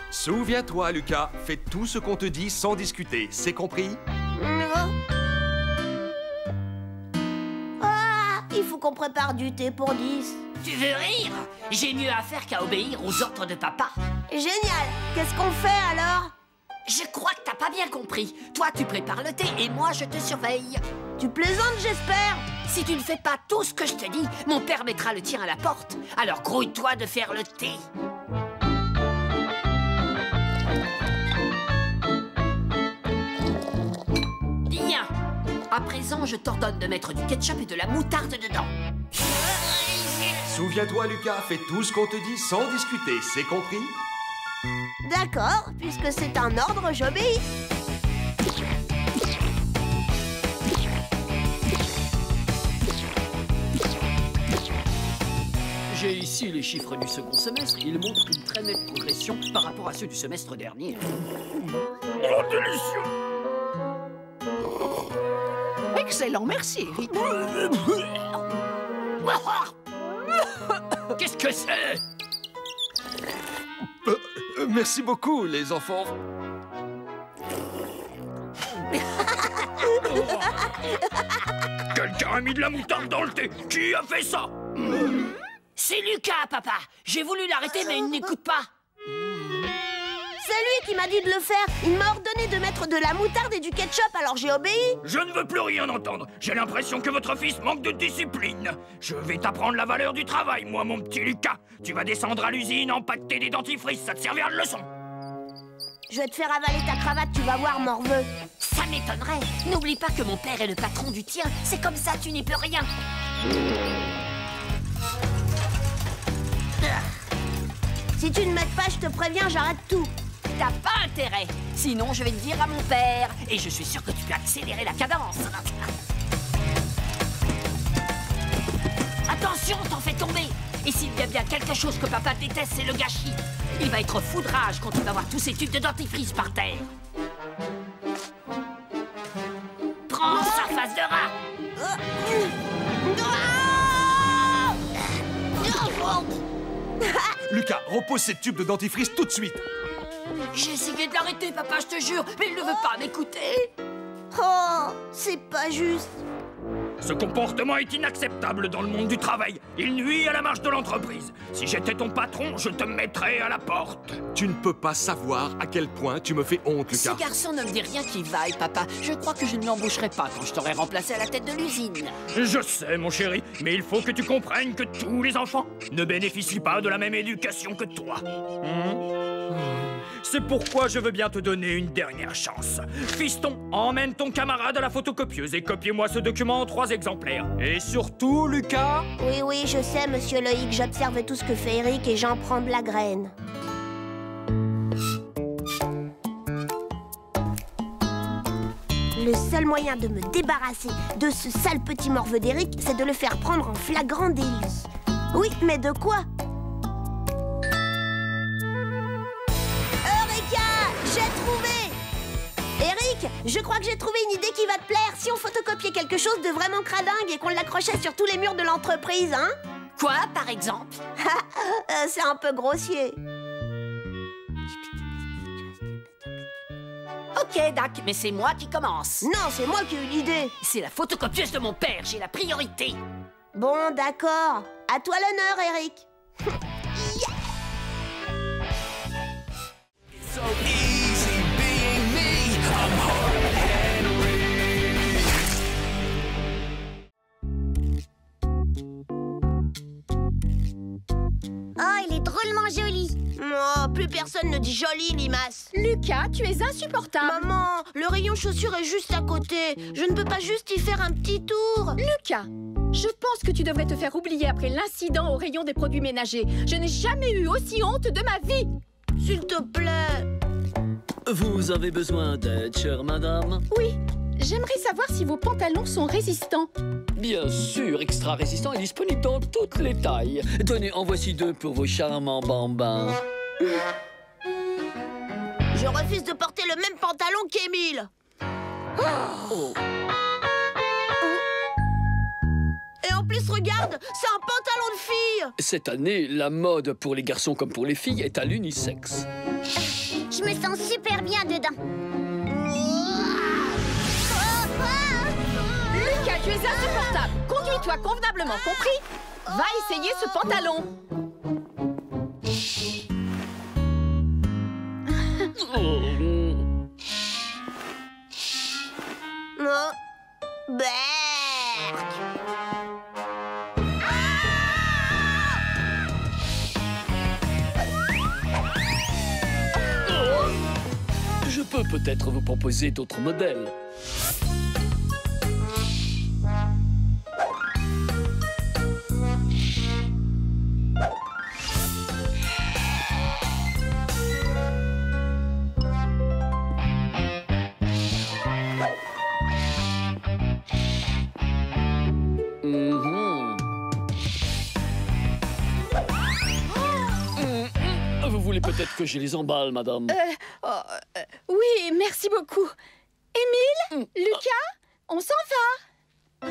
[SPEAKER 7] Souviens-toi, Lucas, fais tout ce qu'on te dit sans discuter, c'est compris?
[SPEAKER 1] Ah, il faut qu'on prépare du thé pour 10.
[SPEAKER 3] Tu veux rire? J'ai mieux à faire qu'à obéir aux ordres de papa.
[SPEAKER 1] Génial. Qu'est-ce qu'on fait alors?
[SPEAKER 3] Je crois que t'as pas bien compris. Toi, tu prépares le thé et moi, je te surveille.
[SPEAKER 1] Tu plaisantes, j'espère.
[SPEAKER 3] Si tu ne fais pas tout ce que je te dis, mon père mettra le tien à la porte. Alors grouille-toi de faire le thé. Bien. À présent, je t'ordonne de mettre du ketchup et de la moutarde dedans.
[SPEAKER 7] Souviens-toi, Lucas, fais tout ce qu'on te dit sans discuter, c'est compris?
[SPEAKER 1] D'accord, puisque c'est un ordre, j'obéis.
[SPEAKER 9] J'ai ici les chiffres du second semestre. Ils montrent une très nette progression par rapport à ceux du semestre dernier.
[SPEAKER 10] Oh, délicieux!
[SPEAKER 6] Excellent, merci, Eric.
[SPEAKER 10] Qu'est-ce que c'est?
[SPEAKER 7] Merci beaucoup, les enfants.
[SPEAKER 10] Quelqu'un a mis de la moutarde dans le thé. Qui a fait ça?
[SPEAKER 3] C'est Lucas, papa. J'ai voulu l'arrêter, mais il n'écoute pas.
[SPEAKER 1] C'est lui qui m'a dit de le faire. Il m'a ordonné de mettre de la moutarde et du ketchup, alors j'ai obéi.
[SPEAKER 10] Je ne veux plus rien entendre. J'ai l'impression que votre fils manque de discipline. Je vais t'apprendre la valeur du travail, moi, mon petit Lucas. Tu vas descendre à l'usine, empaqueter des dentifrices, ça te servira de leçon.
[SPEAKER 1] Je vais te faire avaler ta cravate, tu vas voir, morveux.
[SPEAKER 3] Ça m'étonnerait. N'oublie pas que mon père est le patron du tien. C'est comme ça, tu n'y peux rien.
[SPEAKER 1] Si tu ne m'aides pas, je te préviens, j'arrête tout.
[SPEAKER 3] T'as pas intérêt. Sinon, je vais le dire à mon père. Et je suis sûr que tu peux accélérer la cadence. Attention, t'en fais tomber. Et s'il y a bien quelque chose que papa déteste, c'est le gâchis. Il va être foudrage quand il va voir tous ces tubes de dentifrice par terre. Prends sa face de rat.
[SPEAKER 7] Lucas, repose ces tubes de dentifrice tout de suite.
[SPEAKER 3] J'ai essayé de l'arrêter, papa, je te jure, mais il ne veut pas m'écouter.
[SPEAKER 1] Oh, c'est pas juste.
[SPEAKER 10] Ce comportement est inacceptable dans le monde du travail. Il nuit à la marche de l'entreprise. Si j'étais ton patron, je te mettrais à la porte.
[SPEAKER 7] Tu ne peux pas savoir à quel point tu me fais honte, Lucas.
[SPEAKER 3] Ce garçon ne me dit rien qui vaille, papa. Je crois que je ne l'embaucherai pas quand je t'aurai remplacé à la tête de l'usine.
[SPEAKER 10] Je sais, mon chéri, mais il faut que tu comprennes que tous les enfants ne bénéficient pas de la même éducation que toi. C'est pourquoi je veux bien te donner une dernière chance. Fiston, emmène ton camarade à la photocopieuse et copiez-moi ce document en 3 exemplaires. Et surtout, Lucas...
[SPEAKER 1] Oui, oui, je sais, monsieur Loïc, j'observe tout ce que fait Eric et j'en prends de la graine. Le seul moyen de me débarrasser de ce sale petit morveux d'Eric, c'est de le faire prendre en flagrant délit. Oui, mais de quoi? J'ai trouvé! Eric, je crois que j'ai trouvé une idée qui va te plaire. Si on photocopiait quelque chose de vraiment cradingue et qu'on l'accrochait sur tous les murs de l'entreprise, hein?
[SPEAKER 3] Quoi, par exemple?
[SPEAKER 1] C'est un peu grossier.
[SPEAKER 3] Ok, Dac, mais c'est moi qui commence.
[SPEAKER 1] Non, c'est moi qui ai eu l'idée.
[SPEAKER 3] C'est la photocopieuse de mon père, j'ai la priorité.
[SPEAKER 1] Bon, d'accord. À toi l'honneur, Eric.
[SPEAKER 5] So easy being me. I'm hard
[SPEAKER 1] Oh, il est drôlement joli. Oh, plus personne ne dit joli, Limace.
[SPEAKER 8] Lucas, tu es insupportable.
[SPEAKER 1] Maman, le rayon chaussures est juste à côté. Je ne peux pas juste y faire un petit tour.
[SPEAKER 8] Lucas, Je pense que tu devrais te faire oublier après l'incident au rayon des produits ménagers. Je n'ai jamais eu aussi honte de ma vie.
[SPEAKER 1] S'il te plaît.
[SPEAKER 9] Vous avez besoin d'aide, chère madame?
[SPEAKER 8] Oui, j'aimerais savoir si vos pantalons sont résistants.
[SPEAKER 9] Bien sûr, Extra Résistant est disponible dans toutes les tailles. Tenez, en voici 2 pour vos charmants bambins.
[SPEAKER 1] Je refuse de porter le même pantalon qu'Émile.
[SPEAKER 9] Oh.
[SPEAKER 1] Et en plus, regarde, c'est un pantalon de fille.
[SPEAKER 9] Cette année, la mode pour les garçons comme pour les filles est à l'unisexe.
[SPEAKER 2] Je me sens super bien dedans.
[SPEAKER 8] Lucas, tu es insupportable. Conduis-toi convenablement, compris? Va essayer ce pantalon.
[SPEAKER 1] Oh. Berk.
[SPEAKER 9] Je peux peut-être vous proposer d'autres modèles. Vous voulez peut-être que je les emballe, madame?
[SPEAKER 8] Oui, merci beaucoup. Émile, Lucas, on s'en va.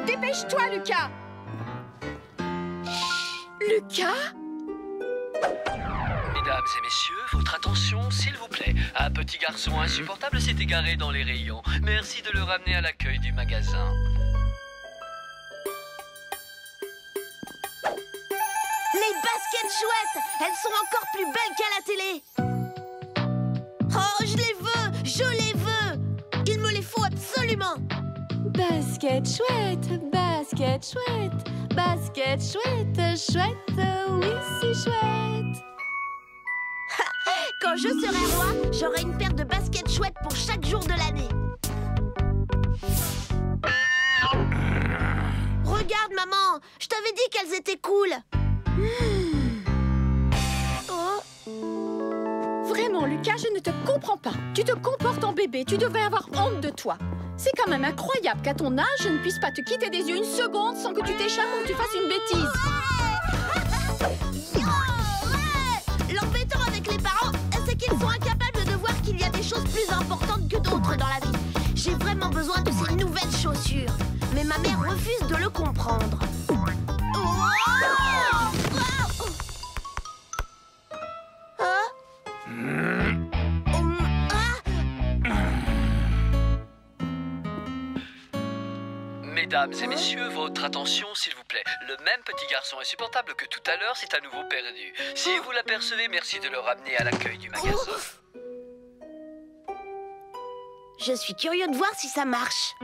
[SPEAKER 8] Dépêche-toi, Lucas. Lucas?
[SPEAKER 9] Mesdames et messieurs, votre attention, s'il vous plaît. Un petit garçon insupportable s'est égaré dans les rayons. Merci de le ramener à l'accueil du magasin.
[SPEAKER 1] Les baskets chouettes, elles sont encore plus belles qu'à la télé. Oh, je les veux. Il me les faut absolument.
[SPEAKER 11] Basket chouette, basket chouette, basket chouette, chouette, oui, c'est chouette.
[SPEAKER 1] Quand je serai roi, j'aurai une paire de baskets chouettes pour chaque jour de l'année. Regarde, maman, je t'avais dit qu'elles étaient cool.
[SPEAKER 8] Vraiment, Lucas, je ne te comprends pas. Tu te comportes en bébé, tu devrais avoir honte de toi. C'est quand même incroyable qu'à ton âge, je ne puisse pas te quitter des yeux une seconde sans que tu t'échappes ou que tu fasses une bêtise.
[SPEAKER 1] L'embêtant avec les parents, c'est qu'ils sont incapables de voir qu'il y a des choses plus importantes que d'autres dans la vie. J'ai vraiment besoin de ces nouvelles chaussures. Mais ma mère refuse de le comprendre.
[SPEAKER 9] Mesdames et messieurs, votre attention, s'il vous plaît. Le même petit garçon insupportable que tout à l'heure s'est à nouveau perdu. Si vous l'apercevez, merci de le ramener à l'accueil du magasin.
[SPEAKER 1] Je suis curieux de voir si ça marche.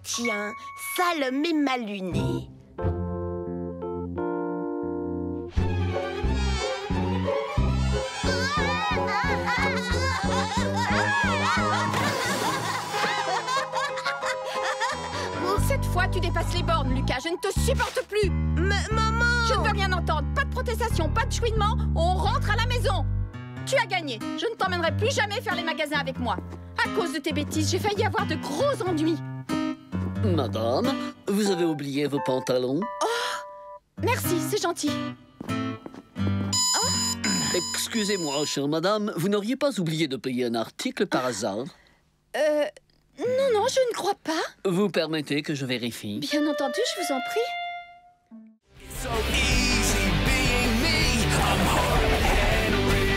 [SPEAKER 1] Tiens, ça le met mal luné.
[SPEAKER 8] Cette fois, tu dépasses les bornes, Lucas. Je ne te supporte plus.
[SPEAKER 1] Mais maman!
[SPEAKER 8] Je ne veux rien entendre. Pas de protestation, pas de chouinement. On rentre à la maison. Tu as gagné. Je ne t'emmènerai plus jamais faire les magasins avec moi. À cause de tes bêtises, j'ai failli avoir de gros ennuis.
[SPEAKER 9] Madame, vous avez oublié vos pantalons?
[SPEAKER 8] Oh! Merci, c'est gentil.
[SPEAKER 9] Excusez-moi, chère madame, vous n'auriez pas oublié de payer un article par hasard?
[SPEAKER 8] Non, je ne crois pas.
[SPEAKER 9] Vous permettez que je vérifie?
[SPEAKER 8] Bien entendu, je vous en prie.
[SPEAKER 5] So easy being me. I'm hard Henry.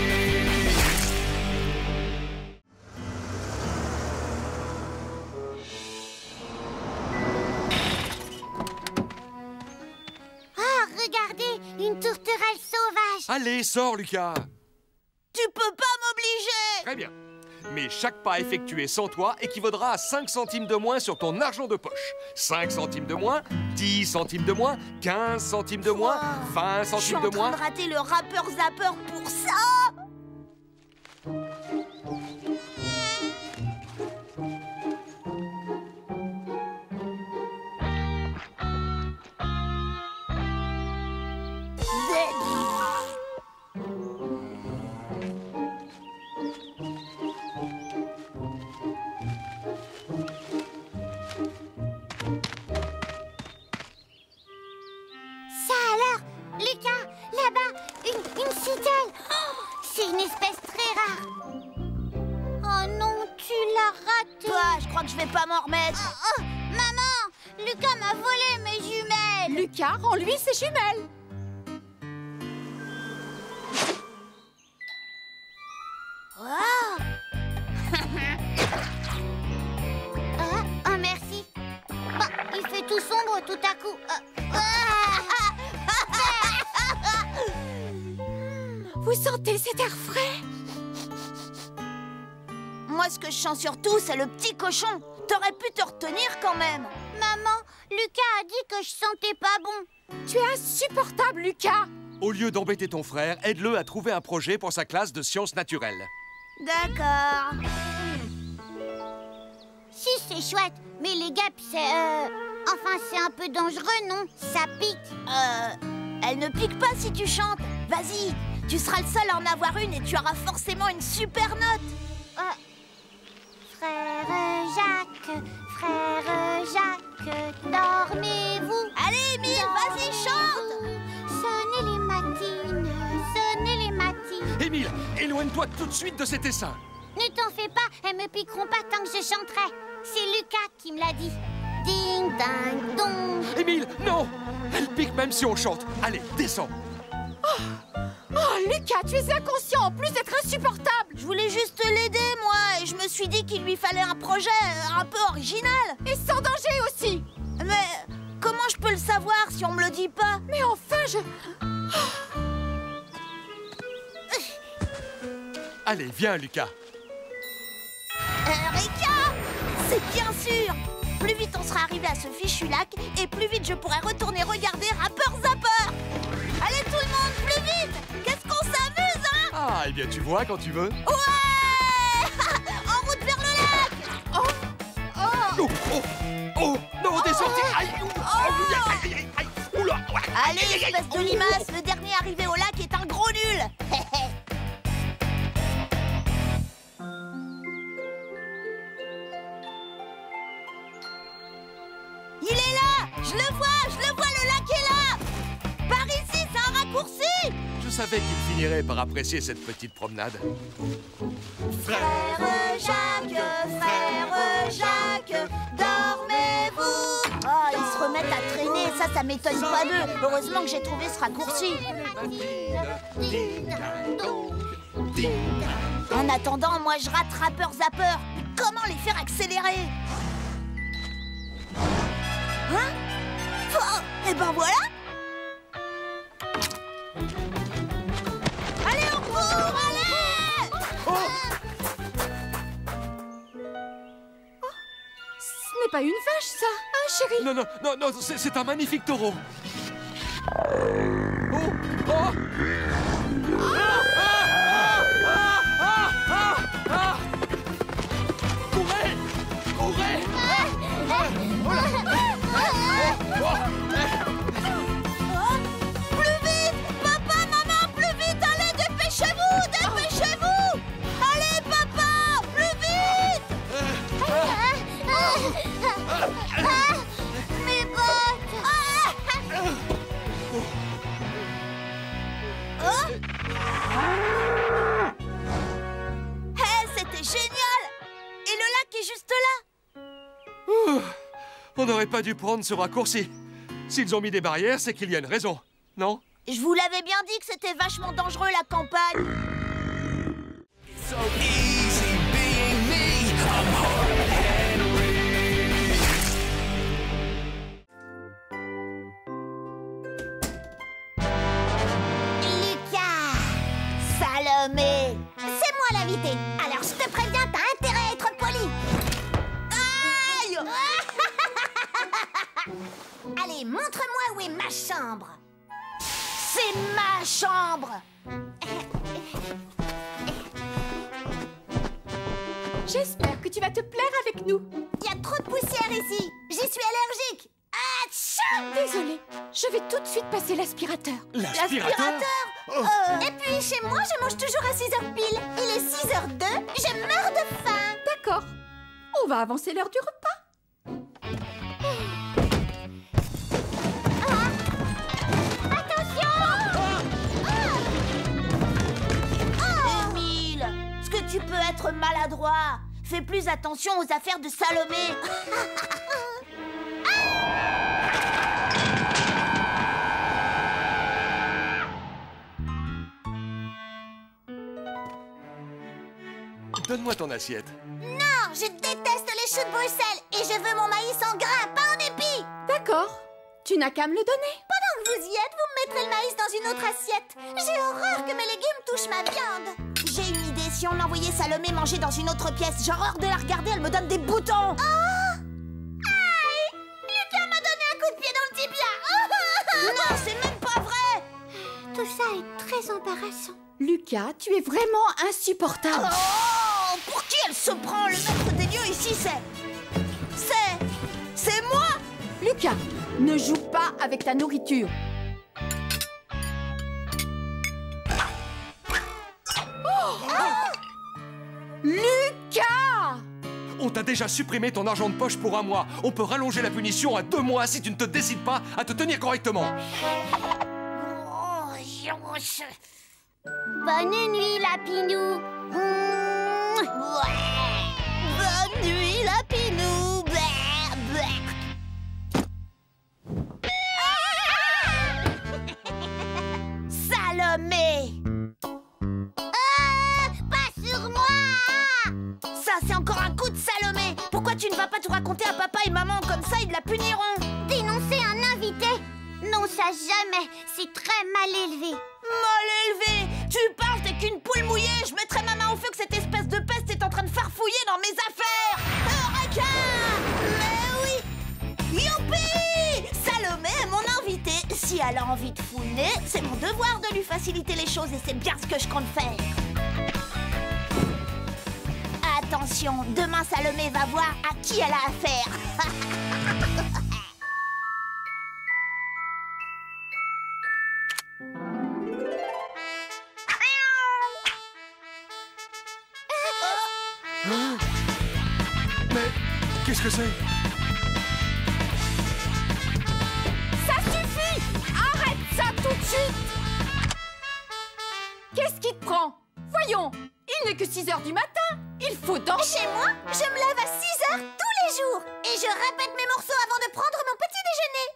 [SPEAKER 2] Ah, regardez, une tourterelle sauvage.
[SPEAKER 7] Allez, sors, Lucas.
[SPEAKER 1] Tu peux pas m'obliger!
[SPEAKER 7] Très bien. Mais chaque pas effectué sans toi équivaudra à 5 centimes de moins sur ton argent de poche. 5 centimes de moins, 10 centimes de moins, 15 centimes de moins, 20 centimes de moins.
[SPEAKER 1] Je suis en train de rater le rappeur Zapper pour ça.
[SPEAKER 2] Ça alors, Lucas, là-bas, une citelle. Oh, c'est une espèce très rare. Oh non, tu l'as raté.
[SPEAKER 1] Toi, je crois que je vais pas m'en remettre.
[SPEAKER 2] Oh, maman, Lucas m'a volé mes jumelles.
[SPEAKER 8] Lucas, rends-lui ses jumelles.
[SPEAKER 1] Wow.
[SPEAKER 2] Oh, merci. Bah, il fait tout sombre tout à coup.
[SPEAKER 8] Vous sentez cet air frais?
[SPEAKER 1] Moi, ce que je sens surtout, c'est le petit cochon. T'aurais pu te retenir quand même.
[SPEAKER 2] Maman, Lucas a dit que je sentais pas bon.
[SPEAKER 8] Tu es insupportable, Lucas.
[SPEAKER 7] Au lieu d'embêter ton frère, aide-le à trouver un projet pour sa classe de sciences naturelles.
[SPEAKER 1] D'accord.
[SPEAKER 2] Si, c'est chouette, mais les guêpes, c'est... Enfin, c'est un peu dangereux, non? Ça pique.
[SPEAKER 1] Elle ne pique pas si tu chantes. Vas-y, tu seras le seul à en avoir une et tu auras forcément une super note.
[SPEAKER 2] Frère Jacques, dormez-vous.
[SPEAKER 1] Allez, Émile, vas-y, chante.
[SPEAKER 2] Sonnez les matines, sonnez les matines.
[SPEAKER 7] Émile, éloigne-toi tout de suite de cet essaim.
[SPEAKER 2] Ne t'en fais pas, elles me piqueront pas tant que je chanterai. C'est Lucas qui me l'a dit. Ding, ding, dong.
[SPEAKER 7] Émile, non! Elle pique même si on chante. Allez, descends.
[SPEAKER 8] Oh, Lucas, tu es inconscient en plus d'être insupportable.
[SPEAKER 1] Je voulais juste l'aider, moi, et je me suis dit qu'il lui fallait un projet un peu original.
[SPEAKER 8] Et sans danger aussi.
[SPEAKER 1] Mais comment je peux le savoir si on me le dit pas?
[SPEAKER 8] Mais enfin, je...
[SPEAKER 7] Allez, viens, Lucas.
[SPEAKER 1] Eureka! C'est bien sûr! Plus vite on sera arrivé à ce fichu lac, et plus vite je pourrai retourner regarder Rappeur Zapper! Allez tout le monde, plus vite! Qu'est-ce qu'on s'amuse, hein?
[SPEAKER 7] Ah, eh bien, tu vois quand tu veux.
[SPEAKER 1] Ouais! En route vers le lac!
[SPEAKER 7] Oh, non, des sorties. Aïe, aïe. Oula.
[SPEAKER 1] Allez, espèce de limace, le dernier arrivé au lac est un gros nul! Il est là! Je le vois, le lac est là! Par ici, c'est un raccourci!
[SPEAKER 7] Je savais qu'il finirait par apprécier cette petite promenade.
[SPEAKER 1] Frère Jacques, dormez-vous! Oh, ils se remettent à traîner, ça m'étonne pas d'eux. Heureusement que j'ai trouvé ce raccourci. En attendant, moi je rate Rappeur Zapper. Comment les faire accélérer? Hein? Oh, et ben voilà! Allez, on court, allez!
[SPEAKER 8] Ce n'est pas une vache, ça, hein, chérie?
[SPEAKER 7] Non, c'est un magnifique taureau. Oh! Courez!
[SPEAKER 1] Plus vite! Papa, maman, plus vite! Allez, dépêchez-vous! Allez, papa! Plus vite!
[SPEAKER 2] Mes bottes.
[SPEAKER 1] C'était génial! Et le lac est juste là!
[SPEAKER 7] On n'aurait pas dû prendre ce raccourci. S'ils ont mis des barrières, c'est qu'il y a une raison, non?
[SPEAKER 1] Je vous l'avais bien dit que c'était vachement dangereux, la campagne.
[SPEAKER 5] So easy being me. I'm
[SPEAKER 2] Lucas! Salomé! C'est moi l'invité. Alors je te préviens, t'as
[SPEAKER 1] chambre.
[SPEAKER 8] J'espère que tu vas te plaire avec nous.
[SPEAKER 2] Il y a trop de poussière ici. J'y suis allergique. Atchou!
[SPEAKER 8] Désolée, je vais tout de suite passer l'aspirateur.
[SPEAKER 7] L'aspirateur?
[SPEAKER 2] Et puis chez moi, je mange toujours à 6h pile. Il est 6h02, je meurs de faim.
[SPEAKER 8] D'accord, on va avancer l'heure du repas.
[SPEAKER 1] Émile, est-ce que tu peux être maladroit? Fais plus attention aux affaires de Salomé.
[SPEAKER 7] Donne-moi ton assiette.
[SPEAKER 2] Non, je déteste les choux de Bruxelles et je veux mon maïs en grains, pas en épis.
[SPEAKER 8] D'accord, tu n'as qu'à me le donner.
[SPEAKER 2] Pendant que vous y êtes, vous me mettrez le maïs dans une autre assiette. J'ai horreur que mes légumes touchent ma viande.
[SPEAKER 1] J'ai une idée, si on envoyait Salomé manger dans une autre pièce, j'ai horreur de la regarder, elle me donne des boutons.
[SPEAKER 2] Oh! Aïe! Lucas m'a donné un coup de pied dans le tibia.
[SPEAKER 1] Non, c'est même pas vrai.
[SPEAKER 2] Tout ça est très embarrassant.
[SPEAKER 8] Lucas, tu es vraiment insupportable.
[SPEAKER 1] Oh, pour qui elle se prend? Le maître des lieux ici, c'est moi.
[SPEAKER 8] Lucas, ne joue pas avec ta nourriture. Lucas!
[SPEAKER 7] On t'a déjà supprimé ton argent de poche pour 1 mois. On peut rallonger la punition à 2 mois si tu ne te décides pas à te tenir correctement.
[SPEAKER 2] Bonne nuit, Lapinou.
[SPEAKER 1] Bonne nuit, Lapinou. Salomé.
[SPEAKER 2] Pas sur moi.
[SPEAKER 1] Ça, c'est encore un coup de Salomé. Pourquoi tu ne vas pas tout raconter à papa et maman? Comme ça, ils la puniront.
[SPEAKER 2] Dénoncer un invité? Non, ça jamais. C'est très mal élevé.
[SPEAKER 1] Mal élevé. Tu parles, t'es qu'une poule mouillée. Je mettrai ma main au feu que cette espèce de peste est en train de farfouiller dans mes affaires. Eureka! Mais oui. Youpi! Salomé est mon invitée. Si elle a envie de fouiner, c'est mon devoir de lui faciliter les choses et c'est bien ce que je compte faire. Attention, demain Salomé va voir à qui elle a affaire.
[SPEAKER 7] Mais qu'est-ce que c'est?
[SPEAKER 8] Ça suffit! Arrête ça tout de suite! Qu'est-ce qui te prend? Voyons, il n'est que 6h du matin. Il faut dormir.
[SPEAKER 2] Chez moi, je me lève à 6h tous les jours. Et je répète mes morceaux avant de prendre mon petit déjeuner.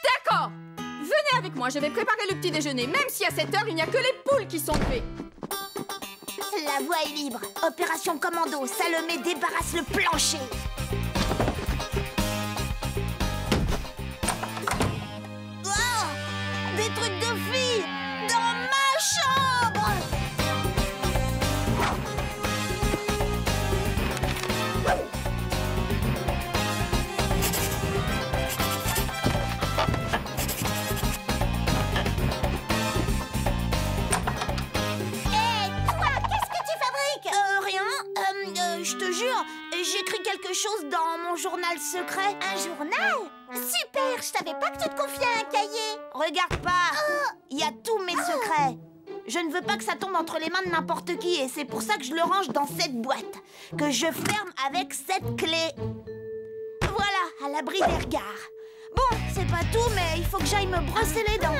[SPEAKER 8] D'accord. Venez avec moi, je vais préparer le petit déjeuner. Même si à cette heure, il n'y a que les poules qui sont levées.
[SPEAKER 1] La voie est libre. Opération commando. Salomé débarrasse le plancher. Oh! Des trucs de filles dans ma chambre. Je te jure, j'écris quelque chose dans mon journal secret.
[SPEAKER 2] Un journal? Super, je savais pas que tu te confiais à un cahier.
[SPEAKER 1] Regarde pas, il y a tous mes secrets. Je ne veux pas que ça tombe entre les mains de n'importe qui et c'est pour ça que je le range dans cette boîte, que je ferme avec cette clé. Voilà, à l'abri des regards. Bon, c'est pas tout, mais il faut que j'aille me brosser les dents.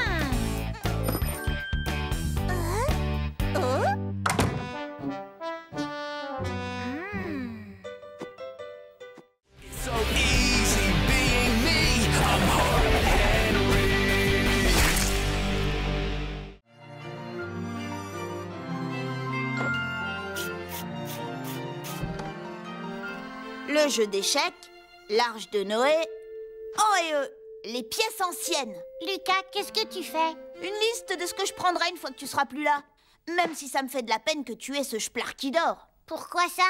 [SPEAKER 5] So easy being me. I'm hard Henry.
[SPEAKER 1] Le jeu d'échecs, l'arche de Noé. Oh, et les pièces anciennes.
[SPEAKER 2] Lucas, qu'est-ce que tu fais?
[SPEAKER 1] Une liste de ce que je prendrai une fois que tu seras plus là. Même si ça me fait de la peine que tu aies ce Splarkidor.
[SPEAKER 2] Pourquoi ça?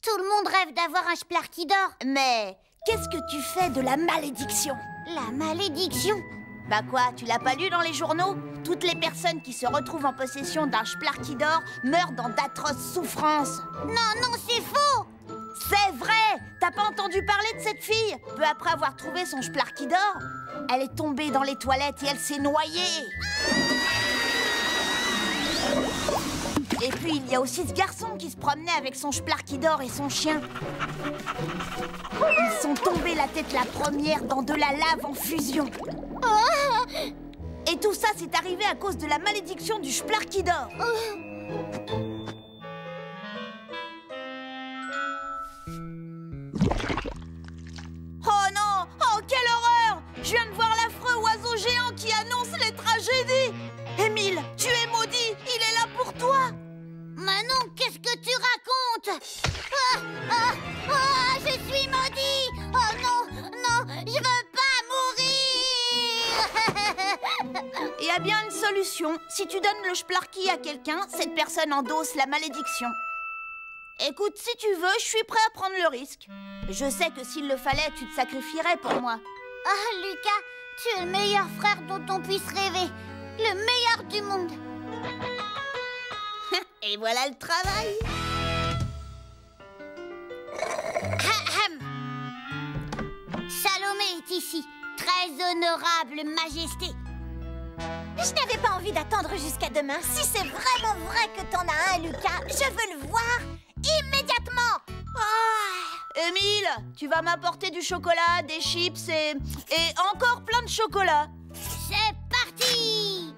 [SPEAKER 2] Tout le monde rêve d'avoir un Splarkidor.
[SPEAKER 1] Mais qu'est-ce que tu fais de la malédiction?
[SPEAKER 2] La malédiction?
[SPEAKER 1] Bah quoi, tu l'as pas lu dans les journaux? Toutes les personnes qui se retrouvent en possession d'un Splarky d'or meurent dans d'atroces souffrances.
[SPEAKER 2] Non, c'est faux!
[SPEAKER 1] C'est vrai! T'as pas entendu parler de cette fille? Peu après avoir trouvé son Splarky d'or, elle est tombée dans les toilettes et elle s'est noyée. Et puis il y a aussi ce garçon qui se promenait avec son Splarky d'or et son chien. Ils sont tombés la tête la première dans de la lave en fusion. Et tout ça, c'est arrivé à cause de la malédiction du Splarky d'or. Oh non! Oh, quelle horreur! Je viens de voir l'affreux oiseau géant qui annonce les tragédies. Émile, tu es maudit! Il est là pour toi!
[SPEAKER 2] Manon, qu'est-ce que tu racontes? Je suis maudit! Oh non, je veux pas mourir!
[SPEAKER 1] Il y a bien une solution. Si tu donnes le Splarky à quelqu'un, cette personne endosse la malédiction. Écoute, si tu veux, je suis prêt à prendre le risque. Je sais que s'il le fallait, tu te sacrifierais pour moi.
[SPEAKER 2] Ah, Lucas, tu es le meilleur frère dont on puisse rêver. Le meilleur du monde.
[SPEAKER 1] Et voilà le travail.
[SPEAKER 2] Salomé est ici. Très honorable majesté. Je n'avais pas envie d'attendre jusqu'à demain. Si c'est vraiment vrai que t'en as un, Lucas, je veux le voir immédiatement.
[SPEAKER 1] Émile, tu vas m'apporter du chocolat, des chips et encore plein de chocolat.
[SPEAKER 2] C'est parti!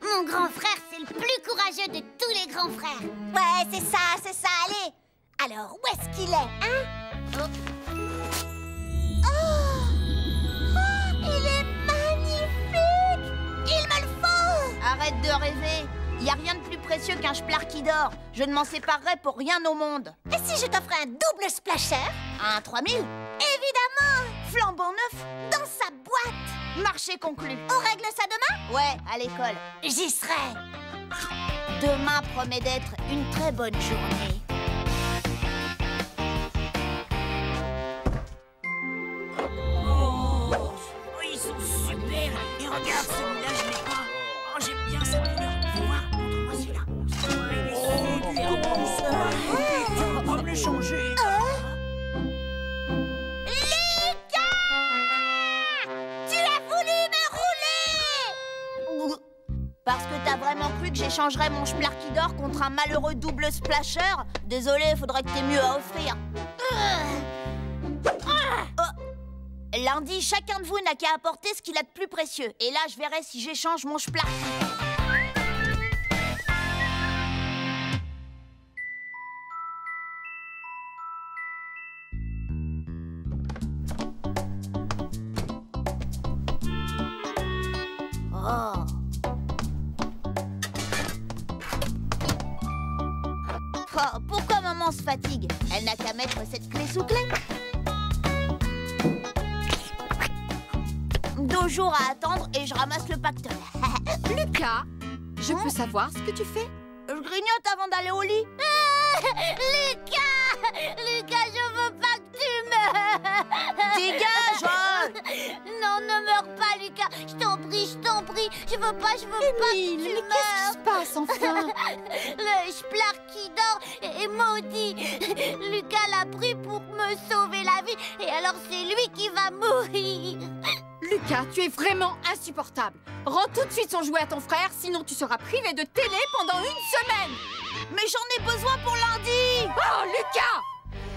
[SPEAKER 2] Mon grand frère, c'est le plus courageux de tous les grands frères. Ouais, c'est ça, allez. Alors, où est-ce qu'il est, hein? Il est magnifique! Il me le faut!
[SPEAKER 1] Arrête de rêver. Il n'y a rien de plus précieux qu'un Splarky d'or. Je ne m'en séparerai pour rien au monde.
[SPEAKER 2] Et si je t'offrais un double splasher?
[SPEAKER 1] Un 3000?
[SPEAKER 2] Évidemment!
[SPEAKER 1] Flambant neuf?
[SPEAKER 2] Dans sa boîte!
[SPEAKER 1] Marché conclu.
[SPEAKER 2] On règle ça demain?
[SPEAKER 1] Ouais, à l'école.
[SPEAKER 2] J'y serai.
[SPEAKER 1] Demain promet d'être une très bonne journée.
[SPEAKER 4] Oh, ils sont super. Et regarde, celui-là, je l'ai pas. Oh, j'aime bien sa couleur. Fais voir, montre-moi celui-là. Il est tu vas pas me le changer.
[SPEAKER 1] Parce que t'as vraiment cru que j'échangerais mon Splarky d'or contre un malheureux double splasher? Désolé, faudrait que t'aies mieux à offrir. Lundi, chacun de vous n'a qu'à apporter ce qu'il a de plus précieux. Et là, je verrai si j'échange mon Splarky. Oh. Oh, pourquoi maman se fatigue? Elle n'a qu'à mettre cette clé sous clé. 2 jours à attendre et je ramasse le pactole.
[SPEAKER 8] Lucas, je peux savoir ce que tu fais?
[SPEAKER 1] Je grignote avant d'aller au lit.
[SPEAKER 2] Lucas, je veux pas que tu meurs.
[SPEAKER 1] Dégage!
[SPEAKER 2] Non, ne meurs pas, Lucas. Je t'en prie. Je veux pas que tu meurs.
[SPEAKER 8] Mais qu'est-ce qui se passe enfin?
[SPEAKER 2] Le Splarky d'or est maudit. Lucas l'a pris pour me sauver la vie. Et alors c'est lui qui va mourir.
[SPEAKER 8] Lucas, tu es vraiment insupportable. Rends tout de suite son jouet à ton frère, sinon tu seras privé de télé pendant 1 semaine.
[SPEAKER 1] Mais j'en ai besoin pour lundi.
[SPEAKER 8] Oh, Lucas!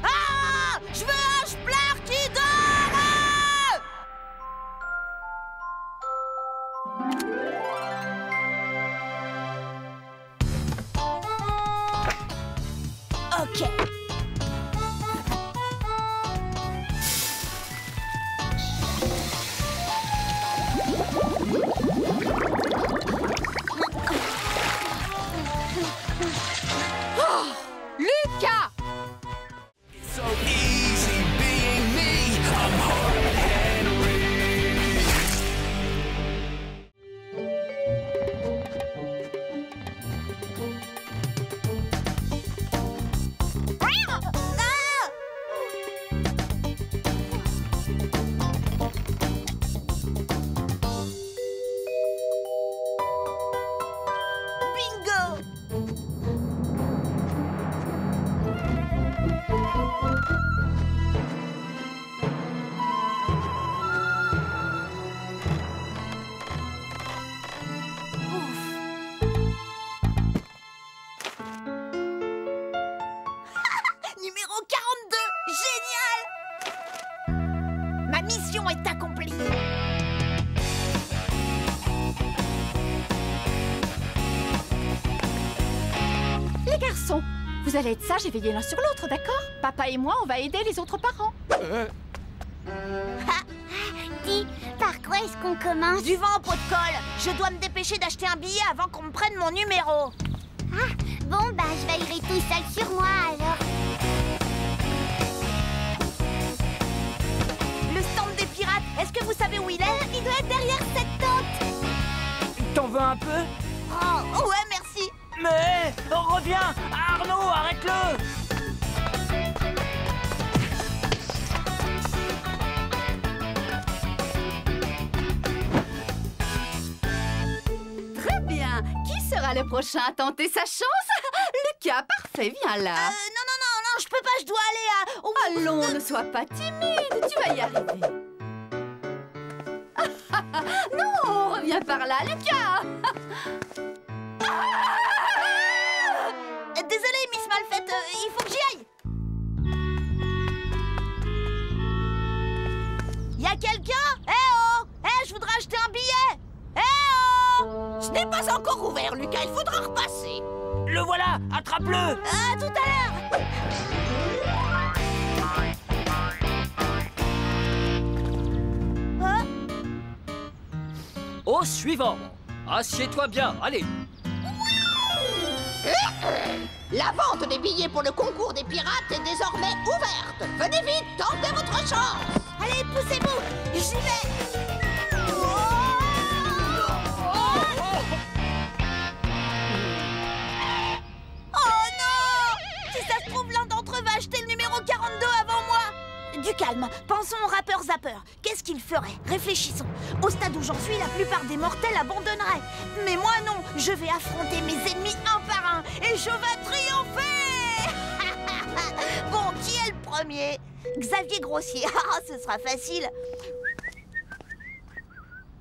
[SPEAKER 1] Ah! Je veux un Splarky d'or! Ok.
[SPEAKER 8] Oh, Lucas!
[SPEAKER 5] So easy being me. I'm hard Henry.
[SPEAKER 1] mission est accomplie.
[SPEAKER 8] Les garçons, vous allez être sages et veiller l'un sur l'autre, d'accord? Papa et moi, on va aider les autres parents.
[SPEAKER 2] Dis, par quoi est-ce qu'on commence?
[SPEAKER 1] Du vent au pot de colle. Je dois me dépêcher d'acheter un billet avant qu'on me prenne mon numéro.
[SPEAKER 2] Ah, bon, bah, je veillerai tout seul sur moi, alors.
[SPEAKER 1] Le stand des pirates, est-ce que vous savez où il est?
[SPEAKER 2] Il doit être derrière cette tente.
[SPEAKER 4] T'en veux un peu?
[SPEAKER 1] Oh, ouais, merci.
[SPEAKER 4] Mais reviens! Arnaud, arrête-le!
[SPEAKER 11] Très bien. Qui sera le prochain à tenter sa chance? Lucas, parfait, viens là.
[SPEAKER 1] Non, je peux pas, je dois aller à...
[SPEAKER 11] Allons, ne sois pas timide, tu vas y arriver. Non, reviens par là, Lucas.
[SPEAKER 1] Désolée, Miss Malfaite, il faut que j'y aille. Y a quelqu'un? Je voudrais acheter un billet.
[SPEAKER 6] Ce n'est pas encore ouvert, Lucas, il faudra repasser.
[SPEAKER 4] Le voilà! Attrape-le!
[SPEAKER 1] À tout à l'heure.
[SPEAKER 9] Au suivant. Assieds-toi bien, allez.
[SPEAKER 6] La vente des billets pour le concours des pirates est désormais ouverte. Venez vite, tentez votre chance.
[SPEAKER 1] Allez, poussez-vous. J'y vais. Oh non! Si ça se trouve, l'un d'entre eux va acheter le numéro 42 avant moi. Du calme, pensons au rappeur Zapper. Qu'est-ce qu'il ferait? Réfléchissons. Au stade où j'en suis, la plupart des mortels abandonneraient. Mais moi non, je vais affronter mes ennemis un par un et je vais triompher. Bon, qui est le premier? Xavier Grossier. Ah, ce sera facile.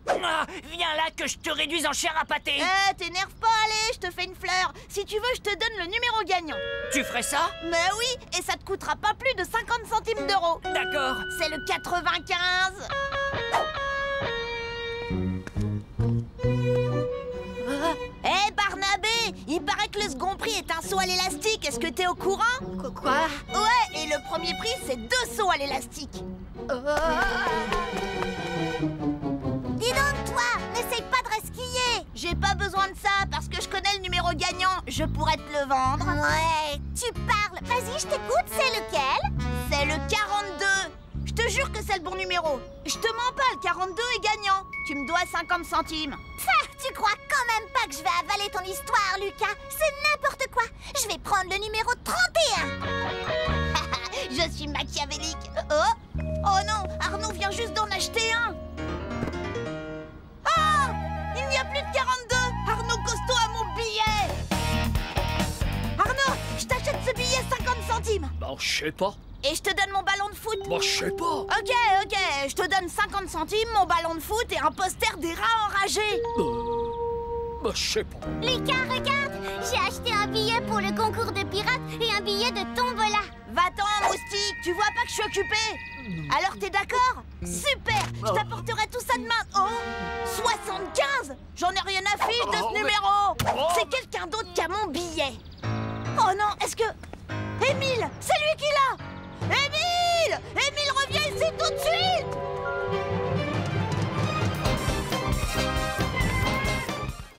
[SPEAKER 4] Ah, viens là que je te réduise en chair à pâté!
[SPEAKER 1] T'énerve pas, allez, je te fais une fleur. Si tu veux, je te donne le numéro gagnant.
[SPEAKER 4] Tu ferais ça?
[SPEAKER 1] Mais oui, et ça te coûtera pas plus de 50 centimes d'euros.
[SPEAKER 4] D'accord.
[SPEAKER 1] C'est le 95. Barnabé, il paraît que le second prix est un saut à l'élastique. Est-ce que t'es au courant?
[SPEAKER 8] Quoi?
[SPEAKER 1] Ouais, et le premier prix, c'est 2 sauts à l'élastique.
[SPEAKER 2] Dis donc, toi, n'essaye pas de resquiller.
[SPEAKER 1] J'ai pas besoin de ça, parce que je connais le numéro gagnant. Je pourrais te le vendre.
[SPEAKER 2] Ouais, tu parles. Vas-y, je t'écoute, c'est lequel?
[SPEAKER 1] C'est le 42. Je te jure que c'est le bon numéro. Je te mens pas, le 42 est gagnant. Tu me dois 50 centimes.
[SPEAKER 2] Tu crois quand même pas que je vais avaler ton histoire, Lucas? C'est n'importe quoi. Je vais prendre le numéro 31.
[SPEAKER 1] Je suis machiavélique. Oh non, Arnaud vient juste d'en acheter un. Ah, il n'y a plus de 42. Arnaud Costaud a mon billet. Arnaud, je t'achète ce billet 50 centimes.
[SPEAKER 9] Bah, je sais pas.
[SPEAKER 1] Et je te donne mon ballon de foot.
[SPEAKER 9] Bah, je sais pas.
[SPEAKER 1] Ok, je te donne 50 centimes, mon ballon de foot et un poster des rats enragés.
[SPEAKER 9] Bah, je sais pas.
[SPEAKER 2] Lucas, regarde, j'ai acheté un billet pour le concours de pirates et un billet de tombola.
[SPEAKER 1] Va-t'en, moustique, tu vois pas que je suis occupée? Alors t'es d'accord? Super, je t'apporterai tout ça demain. Oh, 75. J'en ai rien à fiche de ce numéro. C'est quelqu'un d'autre qui a mon billet. Oh non, est-ce que...